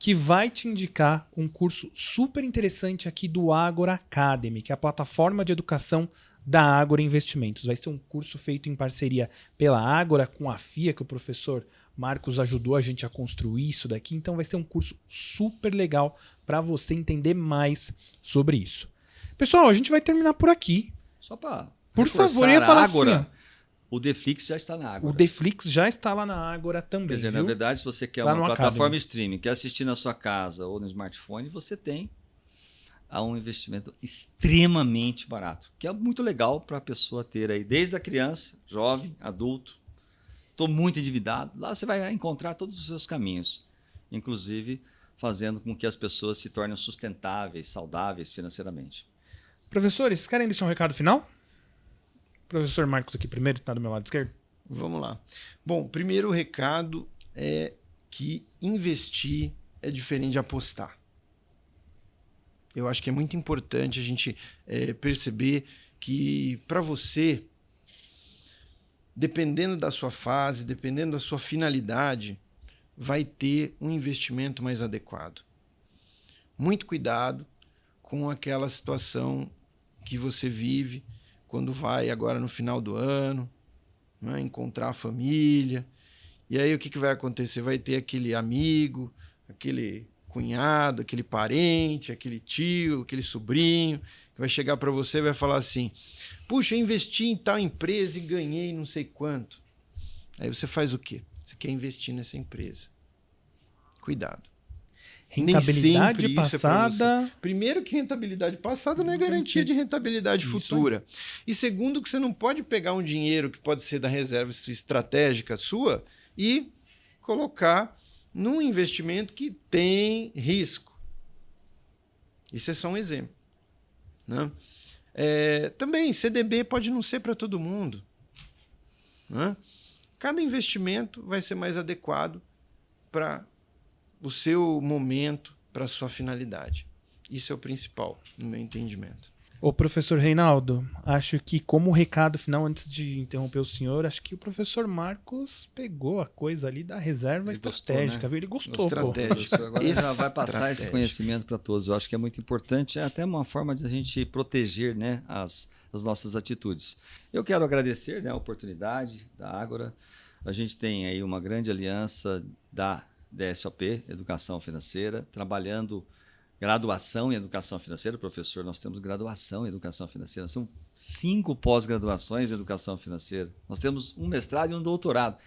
que vai te indicar um curso super interessante aqui do Ágora Academy, que é a plataforma de educação da Ágora Investimentos. Vai ser um curso feito em parceria pela Ágora com a FIA, que o professor Marcos ajudou a gente a construir isso daqui. Então vai ser um curso super legal para você entender mais sobre isso. Pessoal, a gente vai terminar por aqui. Só para por favor, eu ia falar Ágora, assim, o Deflix já está na Ágora. O Deflix já está lá na Ágora também. Quer dizer, viu? na verdade, se você quer Lá uma no plataforma Academy. streaming, quer assistir na sua casa ou no smartphone, você tem um investimento extremamente barato, que é muito legal para a pessoa ter aí, desde a criança, jovem, adulto. Estou muito endividado. Lá você vai encontrar todos os seus caminhos, inclusive fazendo com que as pessoas se tornem sustentáveis, saudáveis financeiramente. Professores, querem deixar um recado final? Professor Marcos aqui primeiro, está do meu lado esquerdo. Vamos lá. Bom, primeiro recado é que investir é diferente de apostar. Eu acho que é muito importante a gente perceber que para você, dependendo da sua fase, dependendo da sua finalidade, vai ter um investimento mais adequado. Muito cuidado com aquela situação que você vive quando vai agora no final do ano, né, encontrar a família. E aí o que vai acontecer? Vai ter aquele amigo, aquele cunhado, aquele parente, aquele tio, aquele sobrinho, que vai chegar para você e vai falar assim: puxa, eu investi em tal empresa e ganhei não sei quanto. Aí você faz o quê? Você quer investir nessa empresa. Cuidado. Rentabilidade passada. Primeiro que rentabilidade passada não é garantia de rentabilidade futura. E segundo que você não pode pegar um dinheiro que pode ser da reserva estratégica sua e colocar num investimento que tem risco. Isso é só um exemplo, né? Também, CDB pode não ser para todo mundo, né? Cada investimento vai ser mais adequado para o seu momento, para a sua finalidade. Isso é o principal, no meu entendimento. Ô, professor Reinaldo, acho que como recado final, antes de interromper o senhor, acho que o professor Marcos pegou a coisa ali da reserva estratégica, viu? Ele gostou, Estratégica. Agora ele já vai passar esse conhecimento para todos. Eu acho que é muito importante, é até uma forma de a gente proteger, né, as nossas atitudes. Eu quero agradecer, né, a oportunidade da Ágora. A gente tem aí uma grande aliança da DSOP, Educação Financeira, trabalhando graduação em Educação Financeira. Professor, nós temos graduação em Educação Financeira, nós temos 5 pós-graduações em Educação Financeira, nós temos um mestrado e um doutorado.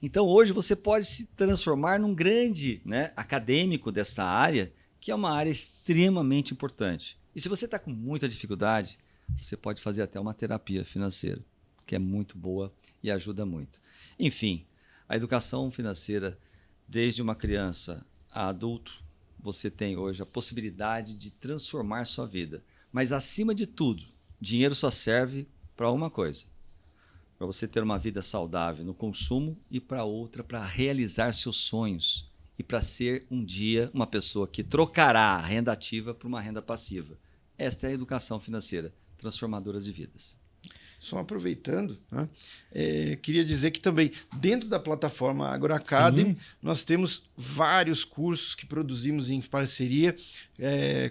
Então, hoje você pode se transformar num grande, né, acadêmico dessa área, que é uma área extremamente importante. E se você está com muita dificuldade, você pode fazer até uma terapia financeira, que é muito boa e ajuda muito. Enfim, a educação financeira, desde uma criança a adulto, você tem hoje a possibilidade de transformar sua vida. Mas, acima de tudo, dinheiro só serve para uma coisa: para você ter uma vida saudável no consumo, e para outra, para realizar seus sonhos e para ser um dia uma pessoa que trocará a renda ativa por uma renda passiva. Esta é a educação financeira, transformadora de vidas. Só aproveitando, né, queria dizer que também dentro da plataforma Ágora Academy, nós temos vários cursos que produzimos em parceria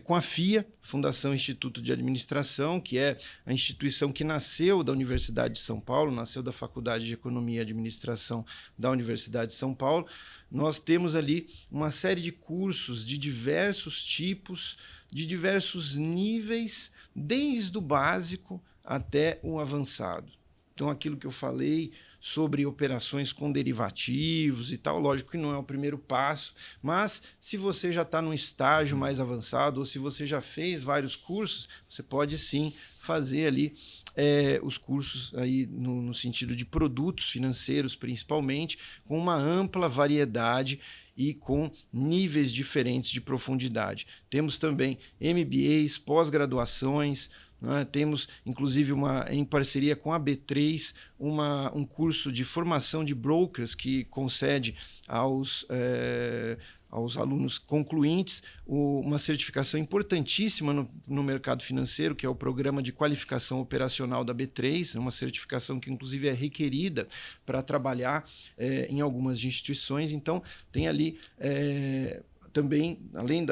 com a FIA, Fundação Instituto de Administração, que é a instituição que nasceu da Universidade de São Paulo, nasceu da Faculdade de Economia e Administração da Universidade de São Paulo. Nós temos ali uma série de cursos de diversos tipos, de diversos níveis, desde o básico até o avançado. Então, aquilo que eu falei sobre operações com derivativos e tal, lógico que não é o primeiro passo, mas se você já está num estágio mais avançado, ou se você já fez vários cursos, você pode sim fazer ali os cursos aí no sentido de produtos financeiros, principalmente, com uma ampla variedade e com níveis diferentes de profundidade. Temos também MBAs, pós-graduações, temos, inclusive, em parceria com a B3, um curso de formação de brokers que concede aos alunos concluintes uma certificação importantíssima no mercado financeiro, que é o Programa de Qualificação Operacional da B3, uma certificação que, inclusive, é requerida para trabalhar em algumas instituições. Então, tem ali também, além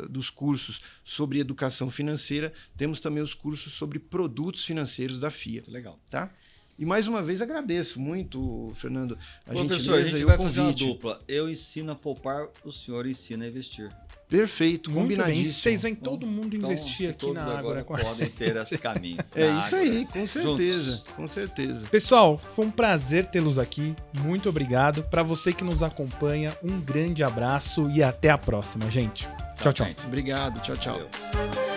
dos cursos sobre educação financeira, temos também os cursos sobre produtos financeiros da FIA. Muito legal. Tá? E mais uma vez agradeço muito, Fernando, Professor, a gente vai fazer uma dupla. Eu ensino a poupar, o senhor ensina a investir. Perfeito, combinadíssimo. Vocês vêm todo mundo investir aqui na Ágora. Todos agora podem ter esse caminho. Isso aí, com certeza. Juntos. Com certeza. Pessoal, foi um prazer tê-los aqui. Muito obrigado. Para você que nos acompanha, um grande abraço e até a próxima, gente. Tchau, tchau. Obrigado, tchau, tchau. Valeu.